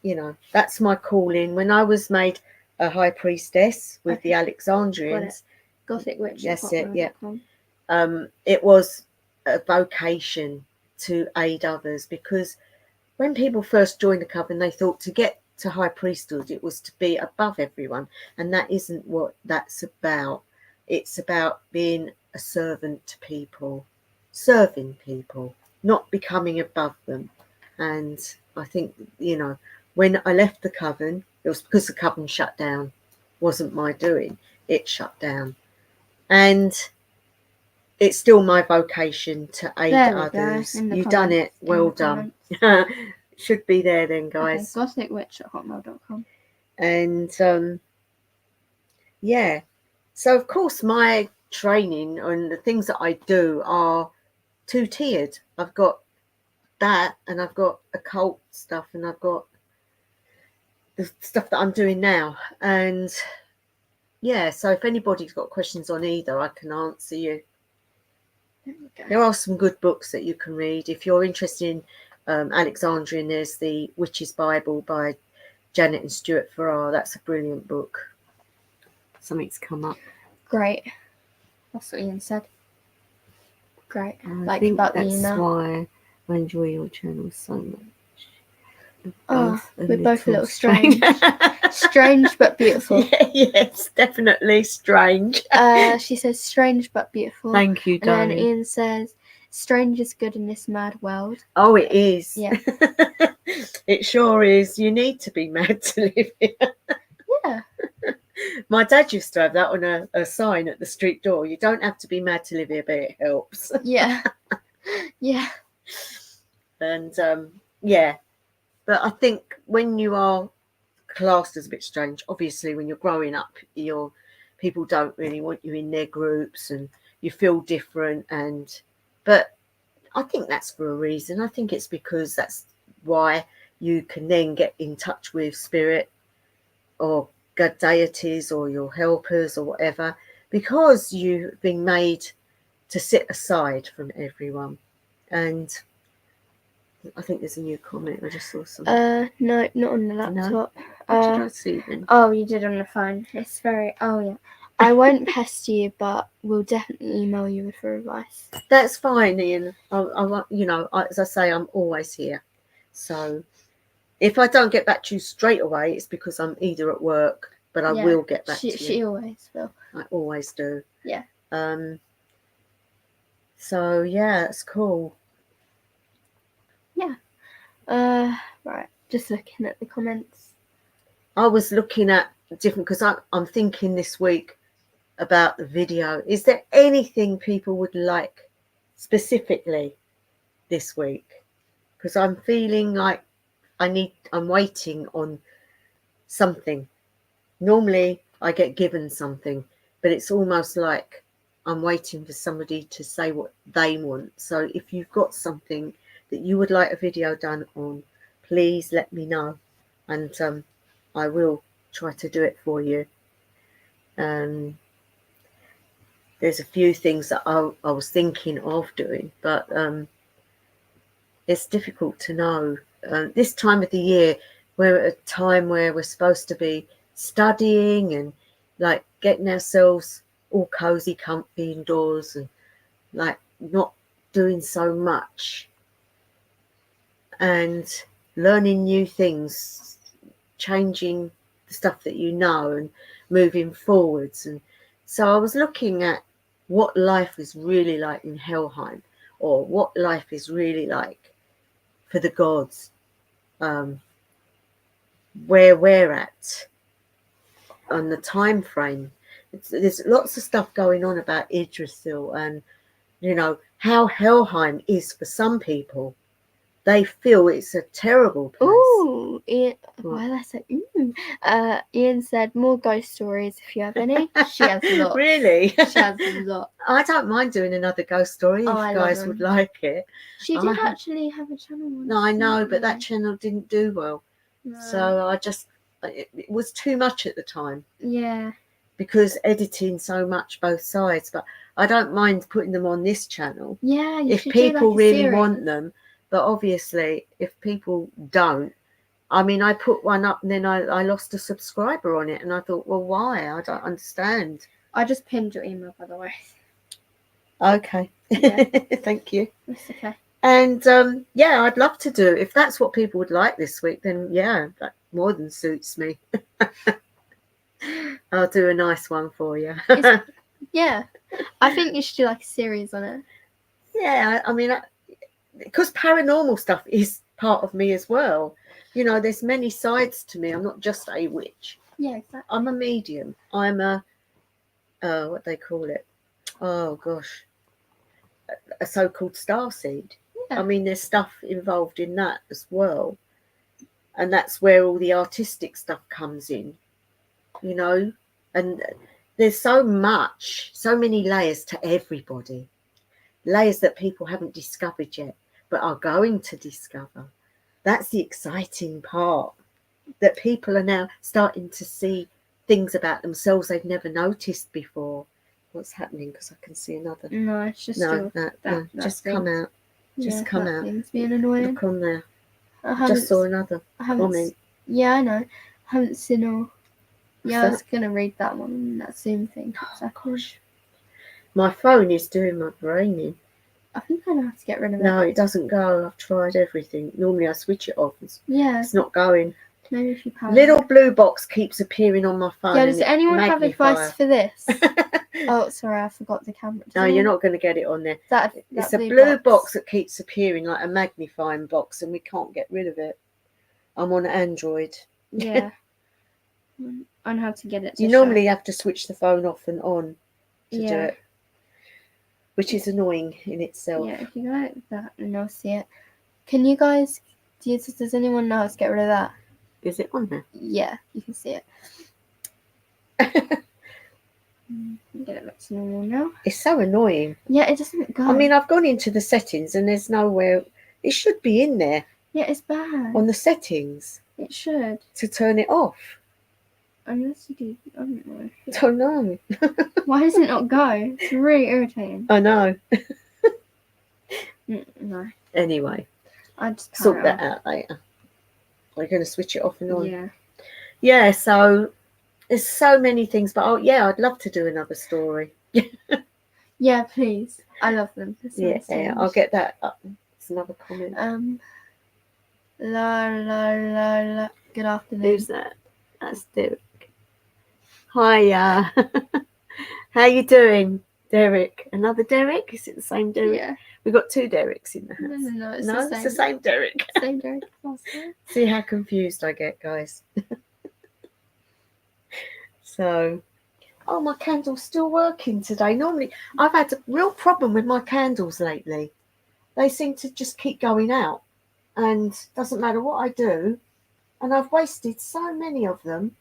you know, that's my calling. When I was made a high priestess with the Alexandrians. Gothic Witch. That's it. Yeah. It was a vocation to aid others, because when people first joined the coven, they thought to get to high priesthood, it was to be above everyone. And that isn't what that's about. It's about being a servant to people, serving people, not becoming above them. And I think, when I left the coven, it was because the coven shut down. It wasn't my doing. It shut down. And it's still my vocation to aid others. You've done it. Well done. Should be there then, guys. Okay, gothicwitch@hotmail.com. And yeah, so of course my training and the things that I do are two-tiered. I've got that, and I've got occult stuff, and I've got the stuff that I'm doing now. And yeah, so if anybody's got questions on either, I can answer you. There are some good books that you can read. If you're interested in Alexandrian, there's the Witch's Bible by Janet and Stuart Farrar. That's a brilliant book. Something's come up. Great. That's what Ian said. Great. I think about that's why I enjoy your channel so much. We're both a little strange. Strange but beautiful. Yeah, yes, definitely strange. She says strange but beautiful. Thank you, darling. And then Ian says strange is good in this mad world. Oh, it is. Yeah. It sure is. You need to be mad to live here. Yeah. My dad used to have that on a sign at the street door. You don't have to be mad to live here, but it helps. Yeah. Yeah. And yeah. But I think when you are classed as a bit strange, obviously when you're growing up, people don't really want you in their groups, and you feel different. But I think that's for a reason. I think it's because that's why you can then get in touch with spirit or god deities or your helpers or whatever, because you've been made to sit aside from everyone. And I think there's a new comment. I just saw something. No, not on the laptop. No? What did I see then? Oh, you did on the phone. It's very. Oh yeah. I won't pester you, but we'll definitely email you with advice. That's fine, Ian. As I say, I'm always here. So if I don't get back to you straight away, it's because I'm either at work, but I will get back to you. She always will. I always do. Yeah. So yeah, it's cool. Yeah. Right. Just looking at the comments. I was looking at different, because I'm thinking this week about the video. Is there anything people would like specifically this week? Because I'm feeling like I'm waiting on something. Normally I get given something, but it's almost like I'm waiting for somebody to say what they want. So if you've got something that you would like a video done on, please let me know, and I will try to do it for you. There's a few things that I was thinking of doing, but it's difficult to know. This time of the year, we're at a time where we're supposed to be studying and like getting ourselves all cozy, comfy indoors, and like not doing so much, and learning new things, changing the stuff that you know, and moving forwards. And so I was looking at what life is really like in Helheim, or what life is really like for the gods, where we're at on the time frame. There's lots of stuff going on about Yggdrasil, and how Helheim is for some people. They feel it's a terrible place. Ooh, Ian, why did I say ooh? Ian said more ghost stories if you have any. She has a lot. Really? She has a lot. I don't mind doing another ghost story if you guys would like it. She did actually have a channel once. No, I know, but that channel didn't do well. No. So it was too much at the time. Yeah. Because editing so much both sides. But I don't mind putting them on this channel. Yeah, if people really want them. But obviously, if people don't, I mean, I put one up and then I lost a subscriber on it. And I thought, well, why? I don't understand. I just pinned your email, by the way. Okay. Yeah. Thank you. That's okay. And yeah, I'd love to do. If that's what people would like this week, then yeah, that more than suits me. I'll do a nice one for you. Yeah. I think you should do like a series on it. Yeah, I mean, because paranormal stuff is part of me as well. You know, there's many sides to me. I'm not just a witch. Yeah, exactly. I'm a medium. I'm a what they call it. Oh gosh, a so-called starseed. Yeah. I mean, there's stuff involved in that as well, and that's where all the artistic stuff comes in. You know, and there's so many layers to everybody, layers that people haven't discovered yet, but are going to discover. That's the exciting part, that people are now starting to see things about themselves they've never noticed before. What's happening? Because I can see another. No, it's just No, that just thing. come out. Just come that out. thing's being annoying. Look on there. I Just saw another comment. Yeah, I know. I haven't seen all. What's Yeah, I that? was gonna read that one. That Zoom thing. Exactly. Gosh. My phone is doing my brain in. I think I know how to get rid of it. No, it doesn't go. I've tried everything. Normally I switch it off. Yeah. It's not going. Maybe if you power Little it. blue box keeps appearing on my phone. Yeah, does anyone have advice for this? Oh, Oh, sorry, I forgot the camera. no, you're not going to get it on there. That It's a blue box that keeps appearing, like a magnifying box, and we can't get rid of it. I'm on Android. Yeah. On how to get it. You normally have to switch the phone off and on to do Yeah. it, which is annoying in itself. Yeah, if you go like that and I'll see it. Can you guys, does anyone know how to get rid of that? Is it on there? Yeah, you can see it. Get it back to normal now. It's so annoying. Yeah, it doesn't go. I mean, I've gone into the settings and there's nowhere. It should be in there Yeah, it's bad. on the settings It should. to turn it off. Unless you do, I don't know. I don't know. Why does it not go? It's really irritating. I know. No. Anyway, I just sort that out later. We're going to switch it off and on. Yeah. Yeah, so there's so many things, but yeah, I'd love to do another story. Yeah, please. I love them. Yeah, I'll get that up. It's another comment. La. Good afternoon. Who's that? That's Derek. Hiya. How you doing, Derek? Another Derek? Is it the same Derek? Yeah. We've got two Dereks in the house. No, it's No, the same. it's the same Derek. Same Derek. See how confused I get, guys. So, oh, my candle's still working today. Normally, I've had a real problem with my candles lately. They seem to just keep going out, and doesn't matter what I do. And I've wasted so many of them.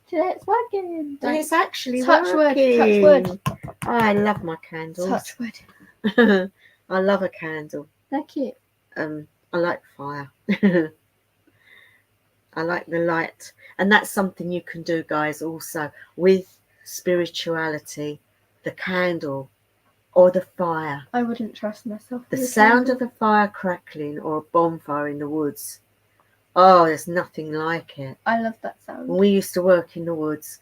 Today it's working. And it's actually Touch working. wood. I love my candles. Touch wood. I love a candle. They're cute. I like fire. I like the light. And that's something you can do, guys, also with spirituality. The candle or the fire. I wouldn't trust myself. The sound of a fire crackling or a bonfire in the woods. Oh, there's nothing like it. I love that sound. When we used to work in the woods,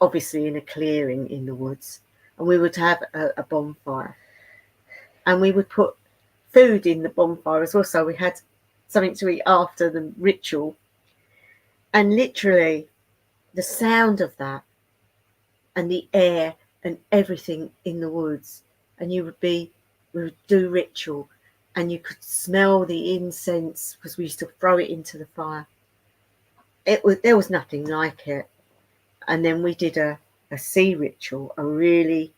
obviously in a clearing in the woods, and we would have a bonfire. And we would put food in the bonfire as well, so we had something to eat after the ritual. And literally, the sound of that and the air and everything in the woods, and we would do ritual, and you could smell the incense because we used to throw it into the fire. There was nothing like it. And then we did a sea ritual, a really,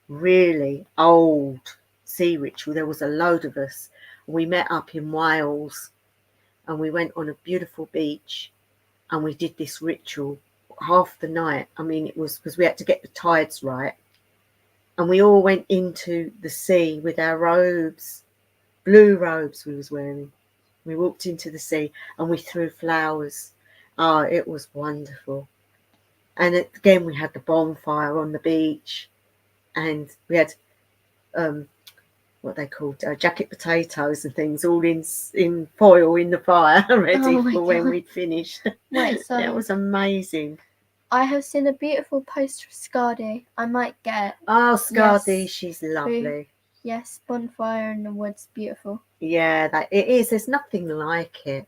really old sea ritual. There was a load of us. We met up in Wales, and we went on a beautiful beach, and we did this ritual half the night. I mean, it was because we had to get the tides right. And we all went into the sea with our robes, blue robes we was wearing. We walked into the sea and we threw flowers. Oh, it was wonderful. And again, we had the bonfire on the beach, and we had what they called jacket potatoes and things all in foil in the fire, ready for when we'd finished. Wait, so that was amazing. I have seen a beautiful post for Scardy. I might get. Oh, Scardy, Yes. she's lovely. Yes, bonfire in the woods, beautiful. Yeah, that it is. There's nothing like it.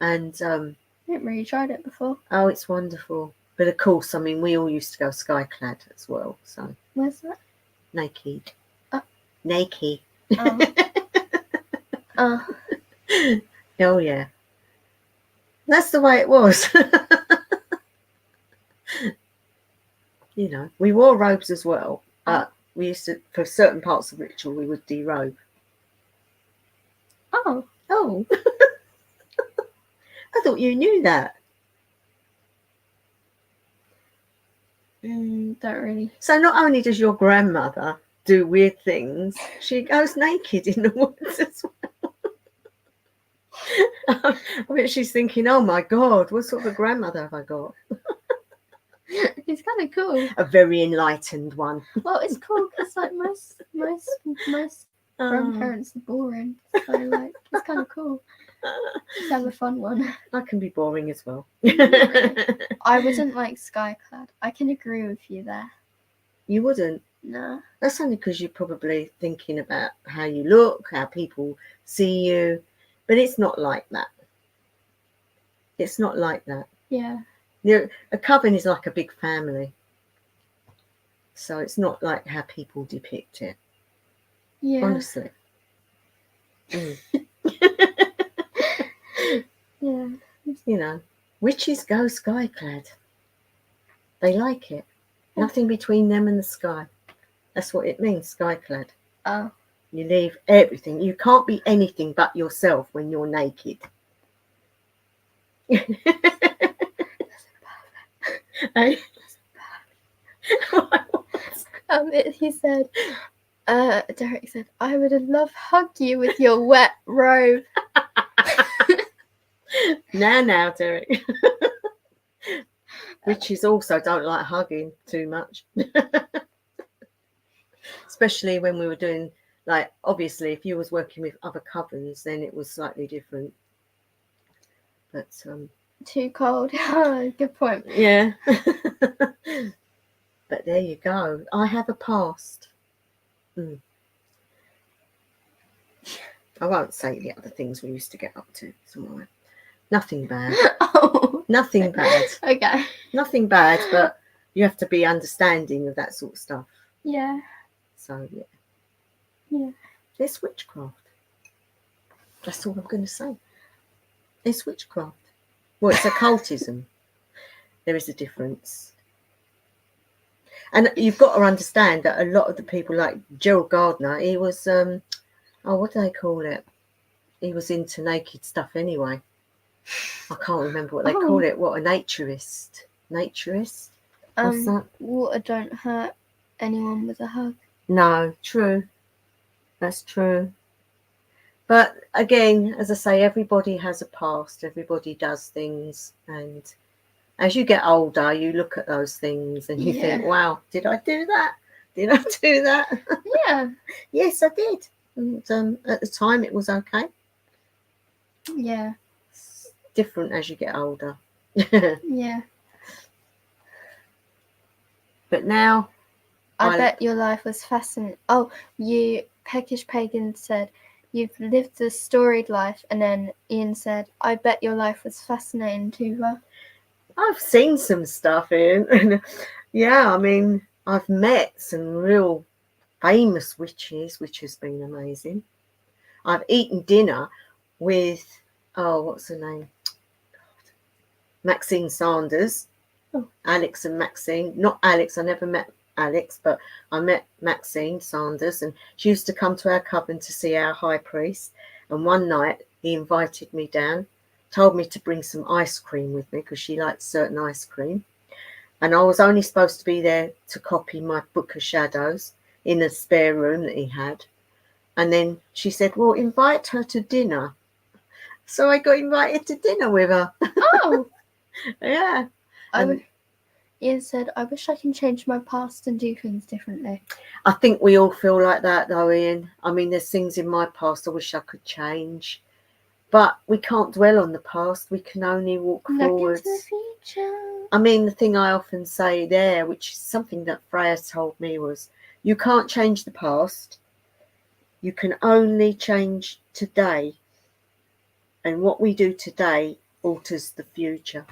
And I haven't really tried it before. oh, it's wonderful. But of course, I mean, we all used to go skyclad as well. So Where's that? naked, Oh. naked. Oh. Oh. Oh yeah, that's the way it was. You know, we wore robes as well, but we used to, for certain parts of ritual, we would derobe. Oh. Oh, I thought you knew that. Don't really. So not only does your grandmother do weird things, she goes naked in the woods as well. I bet she's thinking, oh my God, what sort of a grandmother have I got? It's kind of cool. A very enlightened one. Well, it's cool because like most grandparents are boring, so like it's kind of cool. Just have a fun one. I can be boring as well. I wouldn't like skyclad. I can agree with you there. You wouldn't? No. That's only because you're probably thinking about how you look, how people see you. But it's not like that. It's not like that. Yeah. A coven is like a big family. So it's not like how people depict it. Yeah. Honestly. Mm. Yeah. You know, witches go skyclad. They like it. Nothing between them and the sky. That's what it means, skyclad. Oh. You leave everything. You can't be anything but yourself when you're naked. Hey? He said, Derek said, I would love hug you with your wet robe. Now, Derek. Witches also don't like hugging too much. Especially when we were doing, like, obviously, if you was working with other covens, then it was slightly different. But, Too cold. Good point. yeah. But there you go. I have a past. Mm. I won't say the other things we used to get up to. It's all right. Nothing bad. Oh. Nothing bad. Okay. Nothing bad, but you have to be understanding of that sort of stuff. Yeah. So, yeah. Yeah. It's witchcraft. That's all I'm going to say. It's witchcraft. Well, it's occultism. There is a difference. And you've got to understand that a lot of the people, like Gerald Gardner, he was, what do they call it? He was into naked stuff anyway. I can't remember what they call it. What, a naturist? Naturist? What's that? Water don't hurt anyone with a hug. No, true. That's true. But again, as I say, everybody has a past. Everybody does things. And as you get older, you look at those things and you think, wow, did I do that? Did I do that? Yeah. Yes, I did. And at the time, it was okay. Yeah. It's different as you get older. Yeah. But now, I bet your life was fascinating. Oh, Peckish Pagan said, you've lived a storied life. And then Ian said, I bet your life was fascinating too, Tuva. I've seen some stuff, Ian. And yeah, I mean, I've met some real famous witches, which has been amazing. I've eaten dinner with, what's her name? Maxine Sanders. Oh. Alex and Maxine. Not Alex, I never met Alex, but I met Maxine Sanders, and she used to come to our coven to see our high priest. And one night he invited me down, told me to bring some ice cream with me because she liked certain ice cream. And I was only supposed to be there to copy my Book of Shadows in a spare room that he had. And then she said, well, invite her to dinner. So I got invited to dinner with her. Oh. Yeah. Ian said, I wish I can change my past and do things differently. I think we all feel like that, though, Ian. I mean, there's things in my past I wish I could change. But we can't dwell on the past. We can only walk forwards. Look into the future. I mean, the thing I often say there, which is something that Freya told me, was you can't change the past, You can only change today, and what we do today alters the future.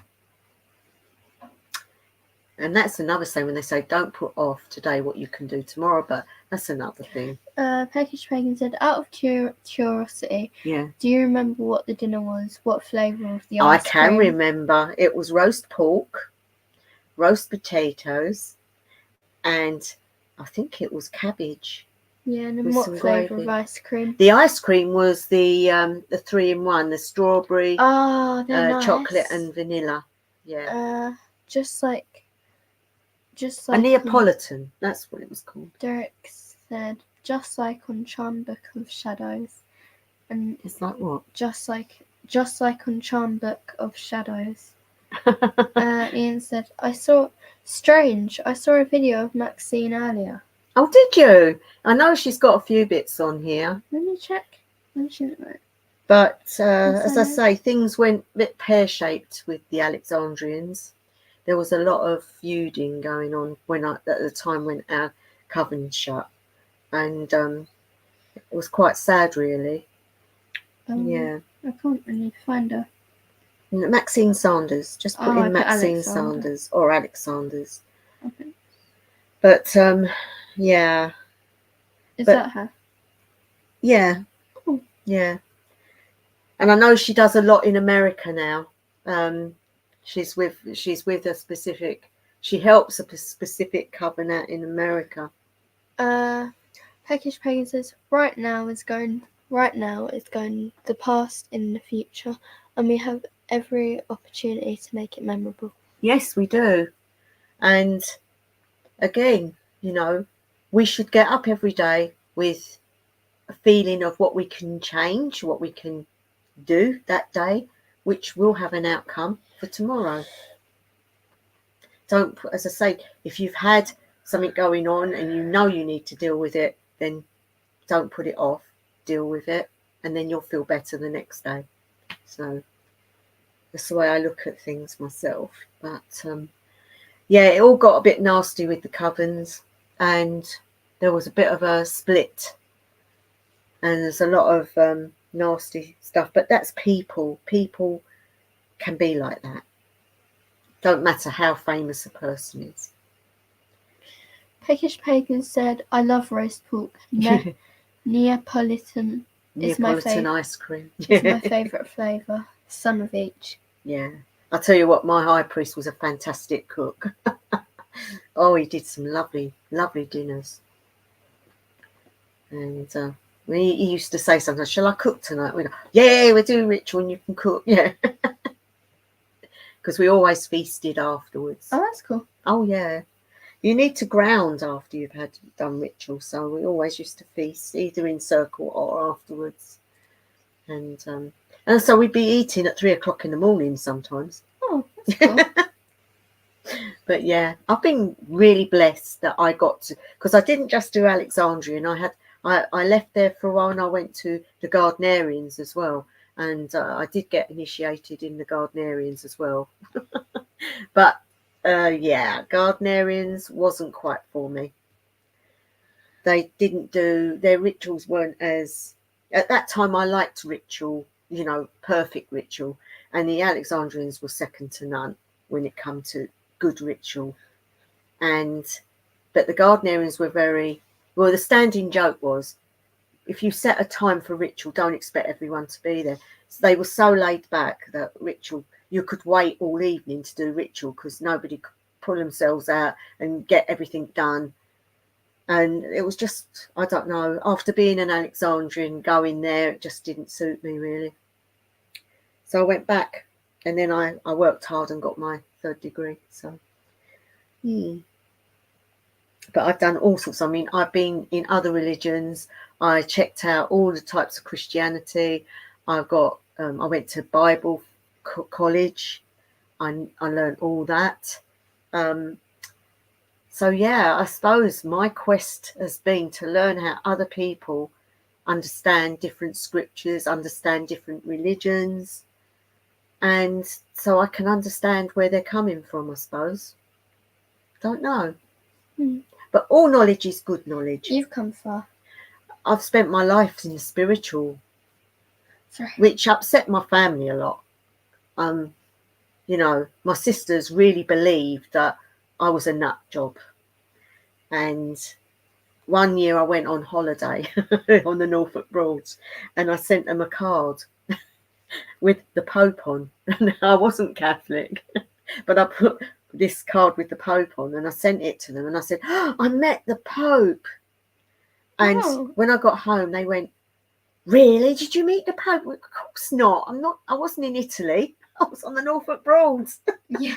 And that's another saying when they say don't put off today what you can do tomorrow, but that's another thing. Peckish Pagan said, out of curiosity, Yeah. do you remember what the dinner was? What flavour of the I ice can cream? remember. It was roast pork, roast potatoes, and I think it was cabbage. Yeah, and then with what some flavour of gravy. ice cream? The ice cream was the 3-in-1, the strawberry, Oh, they're nice. chocolate and vanilla. Yeah. Just like A Neapolitan, that's what it was called. Derek said, just like on Charm Book of Shadows. And It's like what? Just like on Charm Book of Shadows. Ian said, I saw a video of Maxine earlier. Oh, did you? I know she's got a few bits on here. Let me check. But as I say, things went a bit pear-shaped with the Alexandrians. There was a lot of feuding going on at the time when our coven shut, and it was quite sad, really. Yeah. I can't really find her. Maxine Sanders. Just put in Maxine Alexander. Sanders or Alexander's. Okay. But yeah. Is that her? Yeah. Oh. Yeah. And I know she does a lot in America now. She's with a specific. She helps a specific coven out in America. Peckish Pagan says, right now is going the past in the future, and we have every opportunity to make it memorable. Yes, we do. And again, we should get up every day with a feeling of what we can change, what we can do that day, which will have an outcome for tomorrow. Don't, as I say, if you've had something going on and you need to deal with it, then don't put it off. Deal with it, and then you'll feel better the next day. So that's the way I look at things myself. But yeah, it all got a bit nasty with the covens, and there was a bit of a split, and there's a lot of nasty stuff. But that's people. People can be like that. Don't matter how famous a person is. Peckish Pagan said, I love roast pork. Neapolitan is my favourite ice cream. It's my favourite flavour. Some of each. Yeah. I'll tell you what, my high priest was a fantastic cook. Oh, he did some lovely, lovely dinners. And he used to say sometimes, shall I cook tonight? We go, yeah, we're doing ritual and you can cook. Yeah. Because we always feasted afterwards. Oh, that's cool. Oh, yeah. You need to ground after you've done ritual. So we always used to feast, either in circle or afterwards. And so we'd be eating at 3 o'clock in the morning sometimes. Oh, that's cool. But yeah, I've been really blessed that I got to, because I didn't just do Alexandrian. I left there for a while and I went to the Gardnerians as well. And I did get initiated in the Gardnerians as well. But yeah, Gardnerians wasn't quite for me. They didn't do, their rituals weren't as, at that time I liked ritual, perfect ritual. And the Alexandrians were second to none when it come to good ritual. But the Gardnerians were the standing joke was, if you set a time for ritual, don't expect everyone to be there. So they were so laid back that ritual, you could wait all evening to do ritual because nobody could pull themselves out and get everything done. And it was just, I don't know, after being an Alexandrian, going there, it just didn't suit me really. So I went back and then I worked hard and got my 3rd degree. So, But I've done all sorts. I mean, I've been in other religions. I checked out all the types of Christianity. I went to Bible college. I learned all that. So yeah, I suppose my quest has been to learn how other people understand different scriptures, understand different religions, and so I can understand where they're coming from, I suppose. Don't know. But all knowledge is good knowledge. You've come far. I've spent my life in the spiritual, Sorry. which upset my family a lot. You know, my sisters really believed that I was a nut job. And one year I went on holiday on the Norfolk Broads, and I sent them a card with the Pope on. And I wasn't Catholic, but I put this card with the Pope on, and I sent it to them, and I said, oh, I met the Pope. And when I got home, they went, really? Did you meet the Pope? Of course not. I wasn't in Italy. I was on the Norfolk Broads. Yeah.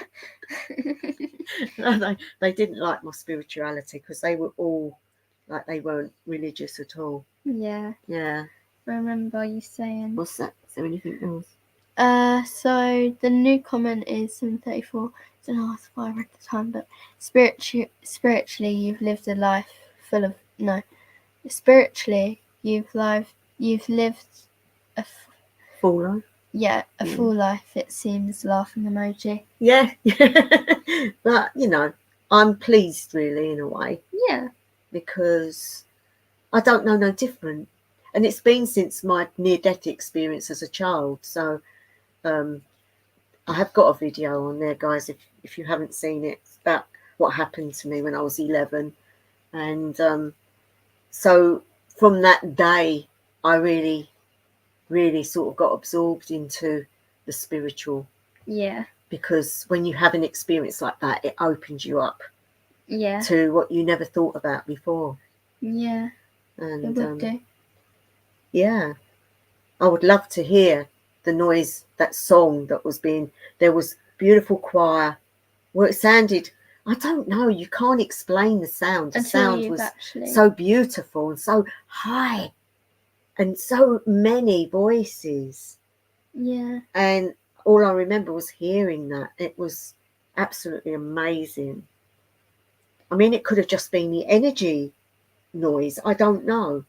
They didn't like my spirituality because they were all like, they weren't religious at all. Yeah. Yeah. I remember you saying. What's that? Is there anything else? So the new comment is 734. I don't know that's why I read the time, but spiritually you've lived a life full of spiritually you've lived a full life. Yeah, a full life. It seems laughing emoji. Yeah. But you know, I'm pleased really in a way. Yeah. Because I don't know no different. And it's been since my near-death experience as a child. So I have got a video on there, guys, if you haven't seen it. It's about what happened to me when I was 11. And so from that day, I really, really sort of got absorbed into the spiritual. Yeah. Because when you have an experience like that, it opens you up. Yeah. To what you never thought about before. Yeah. And it would do. Yeah. I would love to hear the noise, that song that was being, there was beautiful choir. Well, it sounded, I don't know, you can't explain the sound. The sound was so beautiful and so high and so many voices. Yeah. And all I remember was hearing that. It was absolutely amazing. I mean, it could have just been the energy noise. I don't know.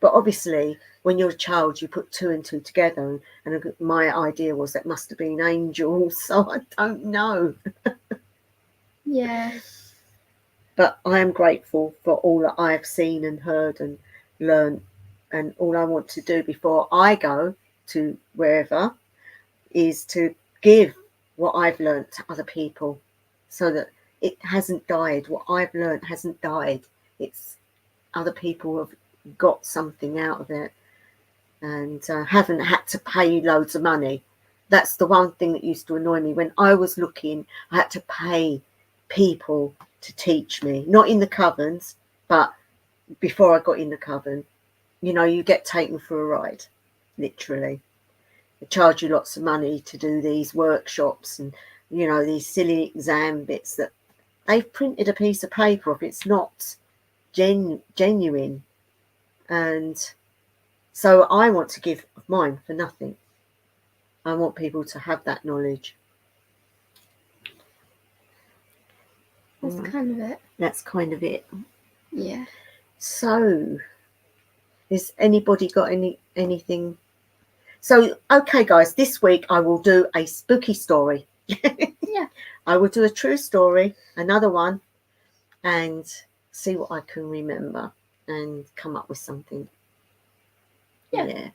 But obviously, when you're a child, you put two and two together. And my idea was that must have been angels. So I don't know. Yeah. But I am grateful for all that I have seen and heard and learned. And all I want to do before I go to wherever is to give what I've learned to other people so that it hasn't died. What I've learned hasn't died. It's other people have got something out of it and haven't had to pay loads of money. That's the one thing that used to annoy me. When I was looking, I had to pay people to teach me, not in the covens, but before I got in the coven. You know, you get taken for a ride, literally. They charge you lots of money to do these workshops and, you know, these silly exam bits that they've printed a piece of paper off. It's not genuine. And so I want to give mine for nothing. I want people to have that knowledge. That's kind of it. That's kind of it. Yeah. So, has anybody got anything? So, okay, guys, this week I will do a spooky story. Yeah. I will do a true story, another one, and see what I can remember and come up with something. Yeah.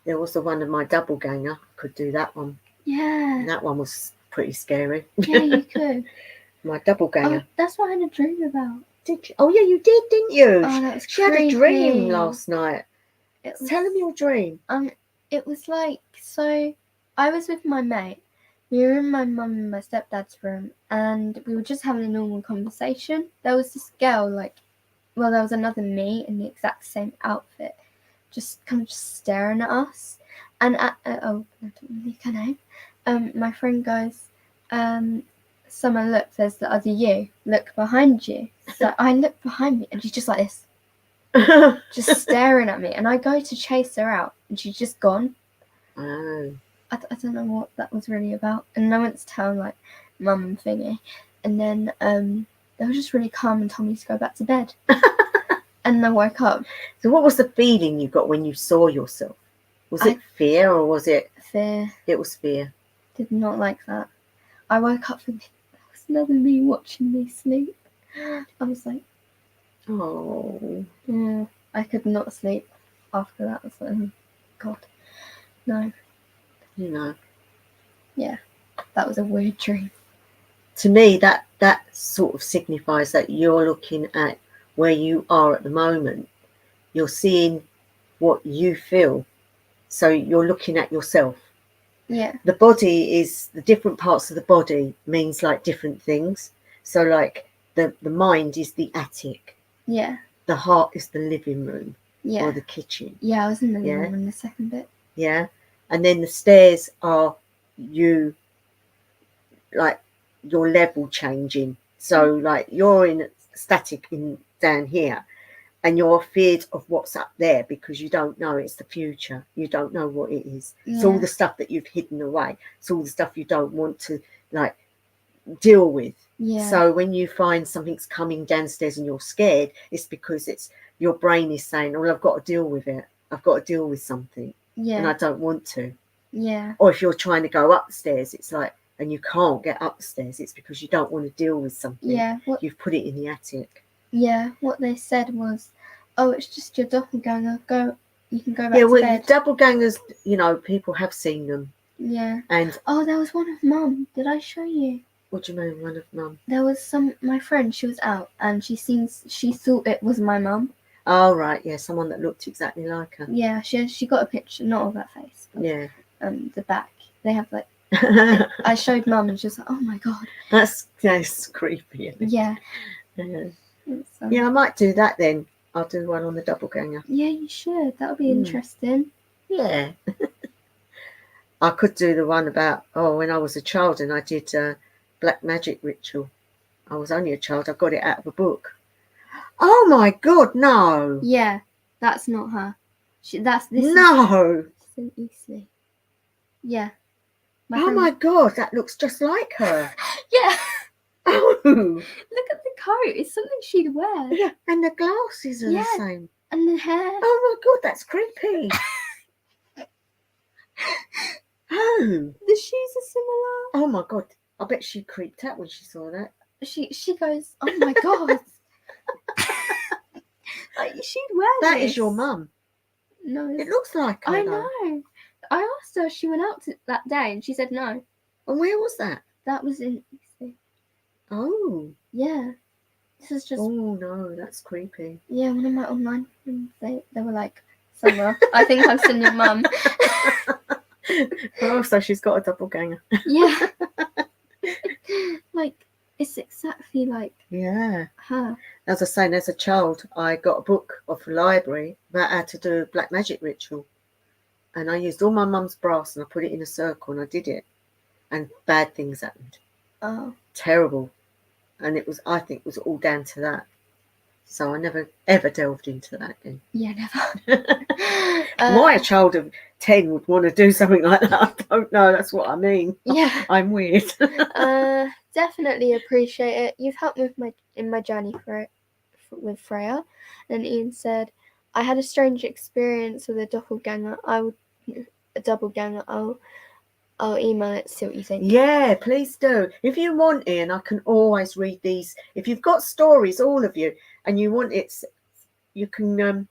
There was the one of my double ganger. I could do that one. Yeah. And that one was pretty scary. Yeah, you could. My double ganger. Oh, that's what I had a dream about. Did you? Oh, yeah, you did, didn't you? Oh, that was She creepy. had a dream last night. Tell them your dream. It was like, so I was with my mate. We were in my mum and my stepdad's room, and we were just having a normal conversation. There was this girl, there was another me in the exact same outfit, just kind of just staring at us. And I don't know her name. My friend goes, Summer, look, there's the other you. Look behind you. So I look behind me, and she's just like this. Just staring at me, and I go to chase her out, and she's just gone. Oh. I don't know what that was really about. And I went to tell mum and thingy, and then they were just really calm and told me to go back to bed. And then I woke up. So what was the feeling you got when you saw yourself? Was it fear or was it fear? It was fear. Did not like that. I woke up thinking that was another me watching me sleep. I was like, oh. Yeah. I could not sleep after that. I was like, oh, God, no. You know, That was a weird dream. to me, that sort of signifies that you're looking at where you are at the moment. You're seeing what you feel. So you're looking at yourself. Yeah. The body is, the different parts of the body means like different things. So like the mind is the attic. Yeah. The heart is the living room Yeah. or the kitchen. Yeah, I was in the living room in the second bit. Yeah. And then the stairs are you, like your level changing. So like you're in static in down here, and you're afraid of what's up there because you don't know, it's the future. You don't know what it is. It's all the stuff that you've hidden away. It's all the stuff you don't want to like deal with. Yeah. So when you find something's coming downstairs and you're scared, it's because it's your brain is saying, "Oh, I've got to deal with it. I've got to deal with something, and I don't want to." Yeah. Or if you're trying to go upstairs, it's like, and you can't get upstairs, it's because you don't want to deal with something. Yeah. You've put it in the attic. Yeah. What they said was, "Oh, it's just your doppelganger. Go. You can go back Yeah, to well, bed." doppelgangers, you know, people have seen them. Yeah. And oh, there was one of Mum. Did I show you? What do you mean, one of Mum? There was my friend. She was out, and she thought it was my mum. Oh right, yeah, someone that looked exactly like her. Yeah, she got a picture, not of her face, but yeah, the back. They have like. I showed Mum, and she was like, "Oh my God." That's creepy. Isn't it? Yeah. Yeah, I might do that then. I'll do one on the doppelganger. Yeah, you should. That'll be interesting. Yeah. I could do the one about, when I was a child and I did a black magic ritual. I was only a child. I got it out of a book. Oh my God, no. Yeah, that's not her. This no. St. Easley. Yeah. My God, that looks just like her. Yeah. Oh. Look at the coat. It's something she'd wear. Yeah, and the glasses are the same. And the hair. Oh my God, that's creepy. Oh. The shoes are similar. Oh my God. I bet she creeped out when she saw that. She goes, "Oh my God." Like, she'd wear That this. is your mum. No. It looks like her. I know. I asked her if she went out that day and she said no. And where was that? That was in Eastleigh. Oh. Yeah. This is just. Oh no, that's creepy. Yeah, one of my online friends, they were like, "Summer, I think I've seen your mum." Oh, so she's got a doppelganger. Yeah. Like, it's exactly like her. As I was saying, as a child, I got a book off the library about how to do a black magic ritual. And I used all my mum's brass and I put it in a circle and I did it. And bad things happened. Oh. Terrible. And I think it was all down to that. So I never ever delved into that again. Yeah, never. Why a child of 10 would want to do something like that, I don't know. That's what I mean. Yeah. I'm weird. Definitely appreciate it. You've helped me in my journey with Freya. And Ian said, "I had a strange experience with a doppelganger. A doppelganger. I'll email it, see what you think." Yeah, please do. If you want, Ian, I can always read these. If you've got stories, all of you, and you want it, you can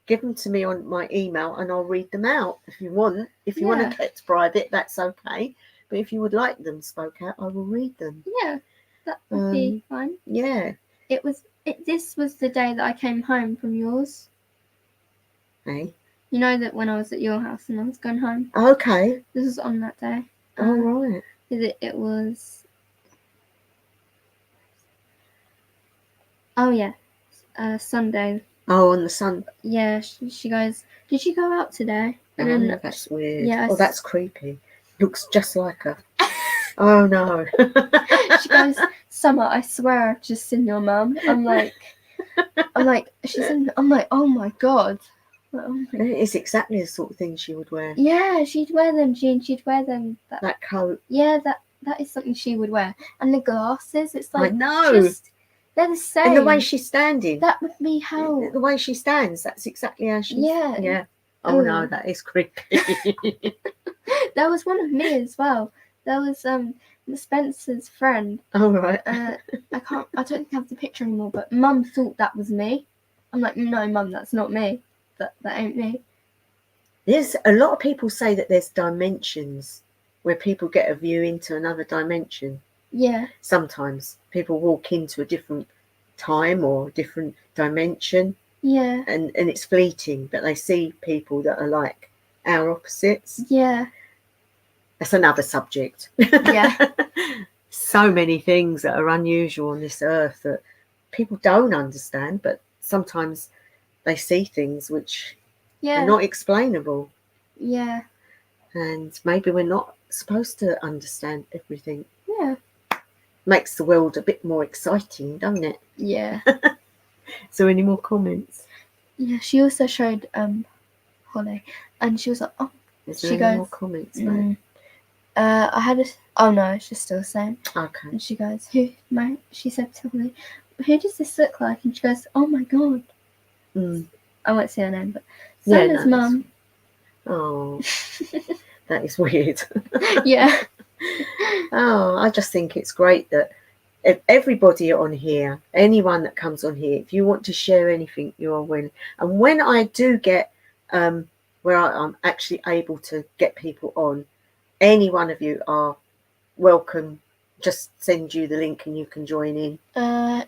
give them to me on my email and I'll read them out if you want. If you want to keep private, that's okay. But if you would like them spoke out, I will read them. Yeah, that would be fine. Yeah. This was the day that I came home from yours. Hey? You know that when I was at your house and I was going home? Okay. This was on that day. Oh, right. It was... Oh, yeah. Sunday. Oh, on the sun. Yeah, she goes, "Did you go out today?" And then, that's weird. Yeah, that's creepy. Looks just like her. Oh no. She goes, "Summer, I swear I've just seen your mum." I'm like, "Oh my God." Like, oh my... It's exactly the sort of thing she would wear. Yeah, she'd wear them, Jean. She'd wear them. That coat. Yeah, that is something she would wear. And the glasses, it's like, I know. They're the same. And the way she's standing. That would be how... The way she stands, that's exactly how she's... Yeah. Yeah. Oh, no, that is creepy. There was one of me as well. There was Spencer's friend. Oh, right. I don't think I have the picture anymore, but Mum thought that was me. I'm like, no, Mum, that's not me. That ain't me. There's a lot of people say that there's dimensions where people get a view into another dimension. Yeah. Sometimes people walk into a different time or a different dimension. Yeah. And it's fleeting, but they see people that are like our opposites. Yeah. That's another subject. Yeah. So many things that are unusual on this earth that people don't understand, but sometimes they see things which are not explainable. Yeah. And maybe we're not supposed to understand everything. Yeah. Makes the world a bit more exciting, doesn't it? Yeah. So any more comments? Yeah, she also showed Holly, and she was like, oh, Is she there any goes, more comments, mate? I had a, oh no, it's just still the same. Okay. And she goes, she said to Holly, who does this look like? And she goes, oh my God. I won't say her name, but Santa's mum. Oh, that is weird. Yeah. Oh, I just think it's great that if everybody on here, anyone that comes on here, if you want to share anything, you're willing. And when I do get where I'm actually able to get people on, any one of you are welcome. Just send you the link and you can join in.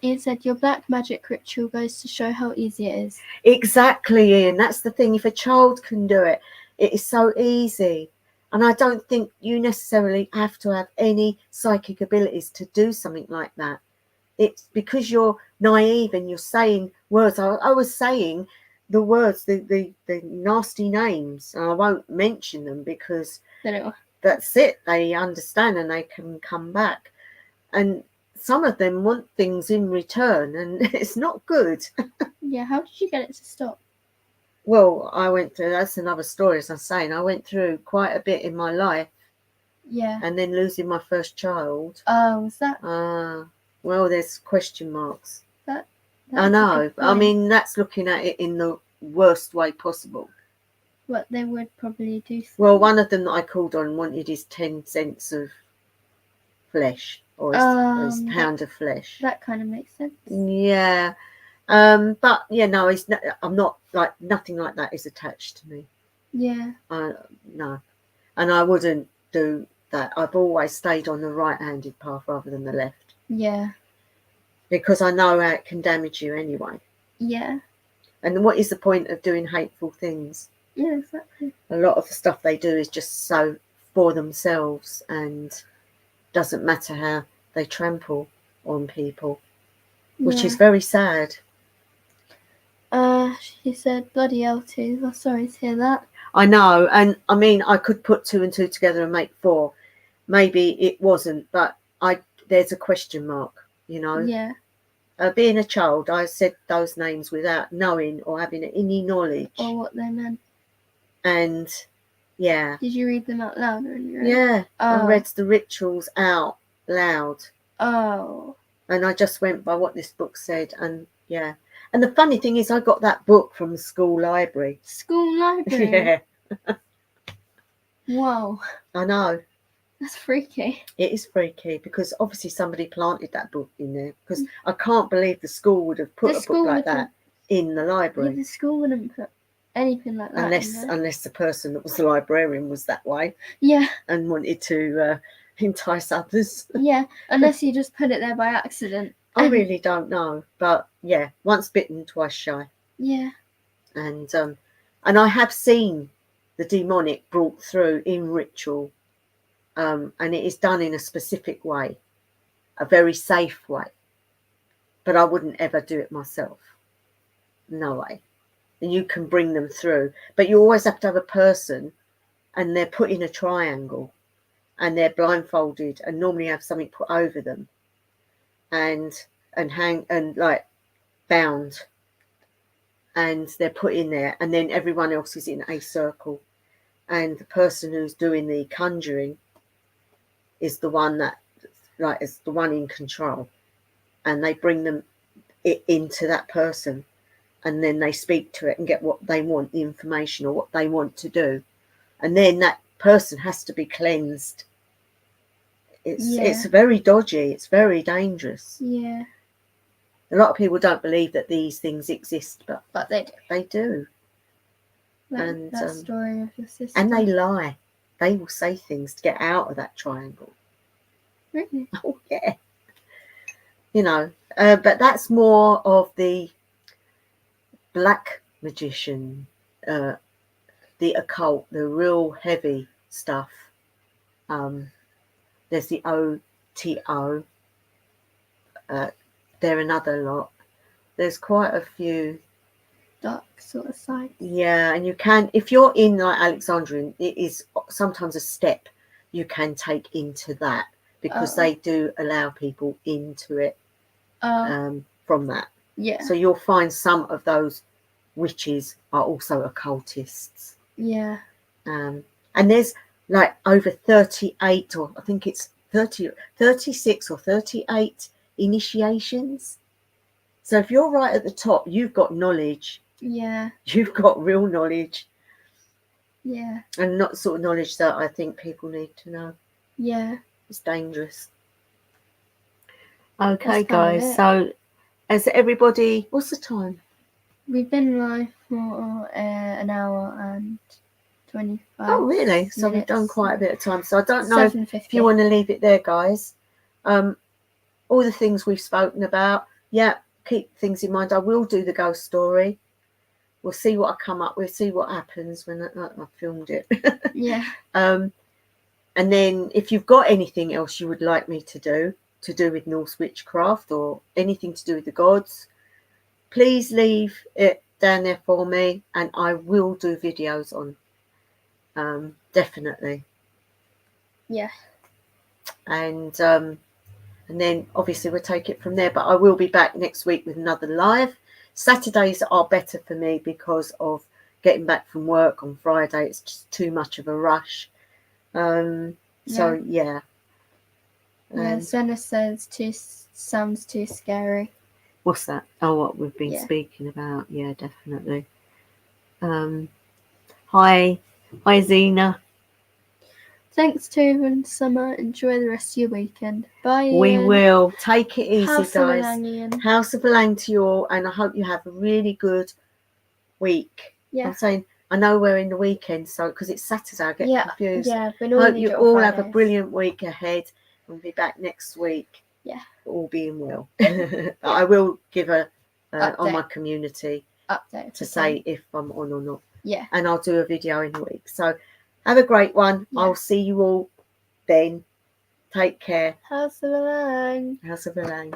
Ian said, your black magic ritual goes to show how easy it is. Exactly, Ian. That's the thing. If a child can do it, it is so easy. And I don't think you necessarily have to have any psychic abilities to do something like that. It's because you're naive and you're saying words. I was saying the words, the nasty names, and I won't mention them because that's it. They understand and they can come back. And some of them want things in return, and it's not good. Yeah, how did you get it to stop? Well, I went through, that's another story, as I'm saying. I went through quite a bit in my life. Yeah. And then losing my first child. Oh, was that? Well, there's question marks. I know. I mean, that's looking at it in the worst way possible. What they would probably do. Something. Well, one of them that I called on wanted his 10 cents of flesh, or his pound of flesh. That kind of makes sense. Yeah. But yeah, no, I'm not like, nothing like that is attached to me. Yeah. No. And I wouldn't do that. I've always stayed on the right-handed path rather than the left. Yeah. Because I know how it can damage you anyway. Yeah. And what is the point of doing hateful things? Yeah, exactly. A lot of the stuff they do is just so for themselves, and doesn't matter how they trample on people, which is very sad. She said, bloody hell, too. I'm sorry to hear that. I know, and I mean, I could put 2 and 2 together and make 4. Maybe it wasn't, but there's a question mark, you know. Yeah. Being a child, I said those names without knowing or having any knowledge. Or what they meant. And, yeah. Did you read them out loud? Yeah, I read the rituals out loud. Oh. And I just went by what this book said, and, yeah. And the funny thing is, I got that book from the school library. School library? Yeah. Whoa. I know. That's freaky. It is freaky because obviously somebody planted that book in there, because I can't believe the school would have put a book like that in the library. Yeah, the school wouldn't put anything like that unless the person that was the librarian was that way. Yeah. And wanted to entice others. Yeah, unless you just put it there by accident. I really don't know, but yeah, once bitten, twice shy. Yeah. And I have seen the demonic brought through in ritual, and it is done in a specific way, a very safe way. But I wouldn't ever do it myself. No way. And you can bring them through, but you always have to have a person, and they're put in a triangle, and they're blindfolded, and normally have something put over them, and hang and like bound, and they're put in there, and then everyone else is in a circle, and the person who's doing the conjuring is the one that is the one in control, and they bring them into that person, and then they speak to it and get what they want, the information or what they want to do, and then that person has to be cleansed. It's very dodgy. It's very dangerous. Yeah. A lot of people don't believe that these things exist, But they do. they do. Like And that story of your sister. and they lie. They will say things to get out of that triangle. Really? Oh yeah. You know, but that's more of the black magician, the occult, the real heavy stuff. There's the OTO. They're another lot. There's quite a few. Dark sort of side. Yeah, and you can, if you're in like Alexandrian, it is sometimes a step you can take into that, because they do allow people into it from that. Yeah. So you'll find some of those witches are also occultists. Yeah. And there's like over 38, or I think it's 36 or 38 initiations. So if you're right at the top, you've got knowledge. Yeah. You've got real knowledge. Yeah. And not sort of knowledge that I think people need to know. Yeah. It's dangerous. Okay, That's kind of guys. it. So, as everybody, what's the time? We've been live for an hour and 25. Oh, really? So minutes. we've done quite a bit of time. So I don't know if 7:50. you want to leave it there, guys. All the things we've spoken about. Yeah, keep things in mind. I will do the ghost story. We'll see what I come up with. See what happens when I filmed it. Yeah. And then if you've got anything else you would like me to do with Norse witchcraft or anything to do with the gods, please leave it down there for me, and I will do videos on. Definitely. Yeah. And then obviously we'll take it from there. But I will be back next week with another live. Saturdays are better for me because of getting back from work on Friday. It's just too much of a rush. So yeah. Senna says sounds too scary. What's that? Oh, what we've been speaking about. Yeah, definitely. Hi Zena. Thanks, Tove and Summer. Enjoy the rest of your weekend. Bye, Ian. We will. Take it easy, House guys. of Lang, Ian. House of Lang to you all, and I hope you have a really good week. Yeah. I'm saying, I know we're in the weekend, so because it's Saturday, I get confused. Yeah, but I hope you all have a brilliant week ahead. We'll be back next week. Yeah. All being well. I will give a on my community update to say if I'm on or not. Yeah. And I'll do a video in a week. So have a great one. Yeah. I'll see you all then. Take care. House of Lang. House of Lang.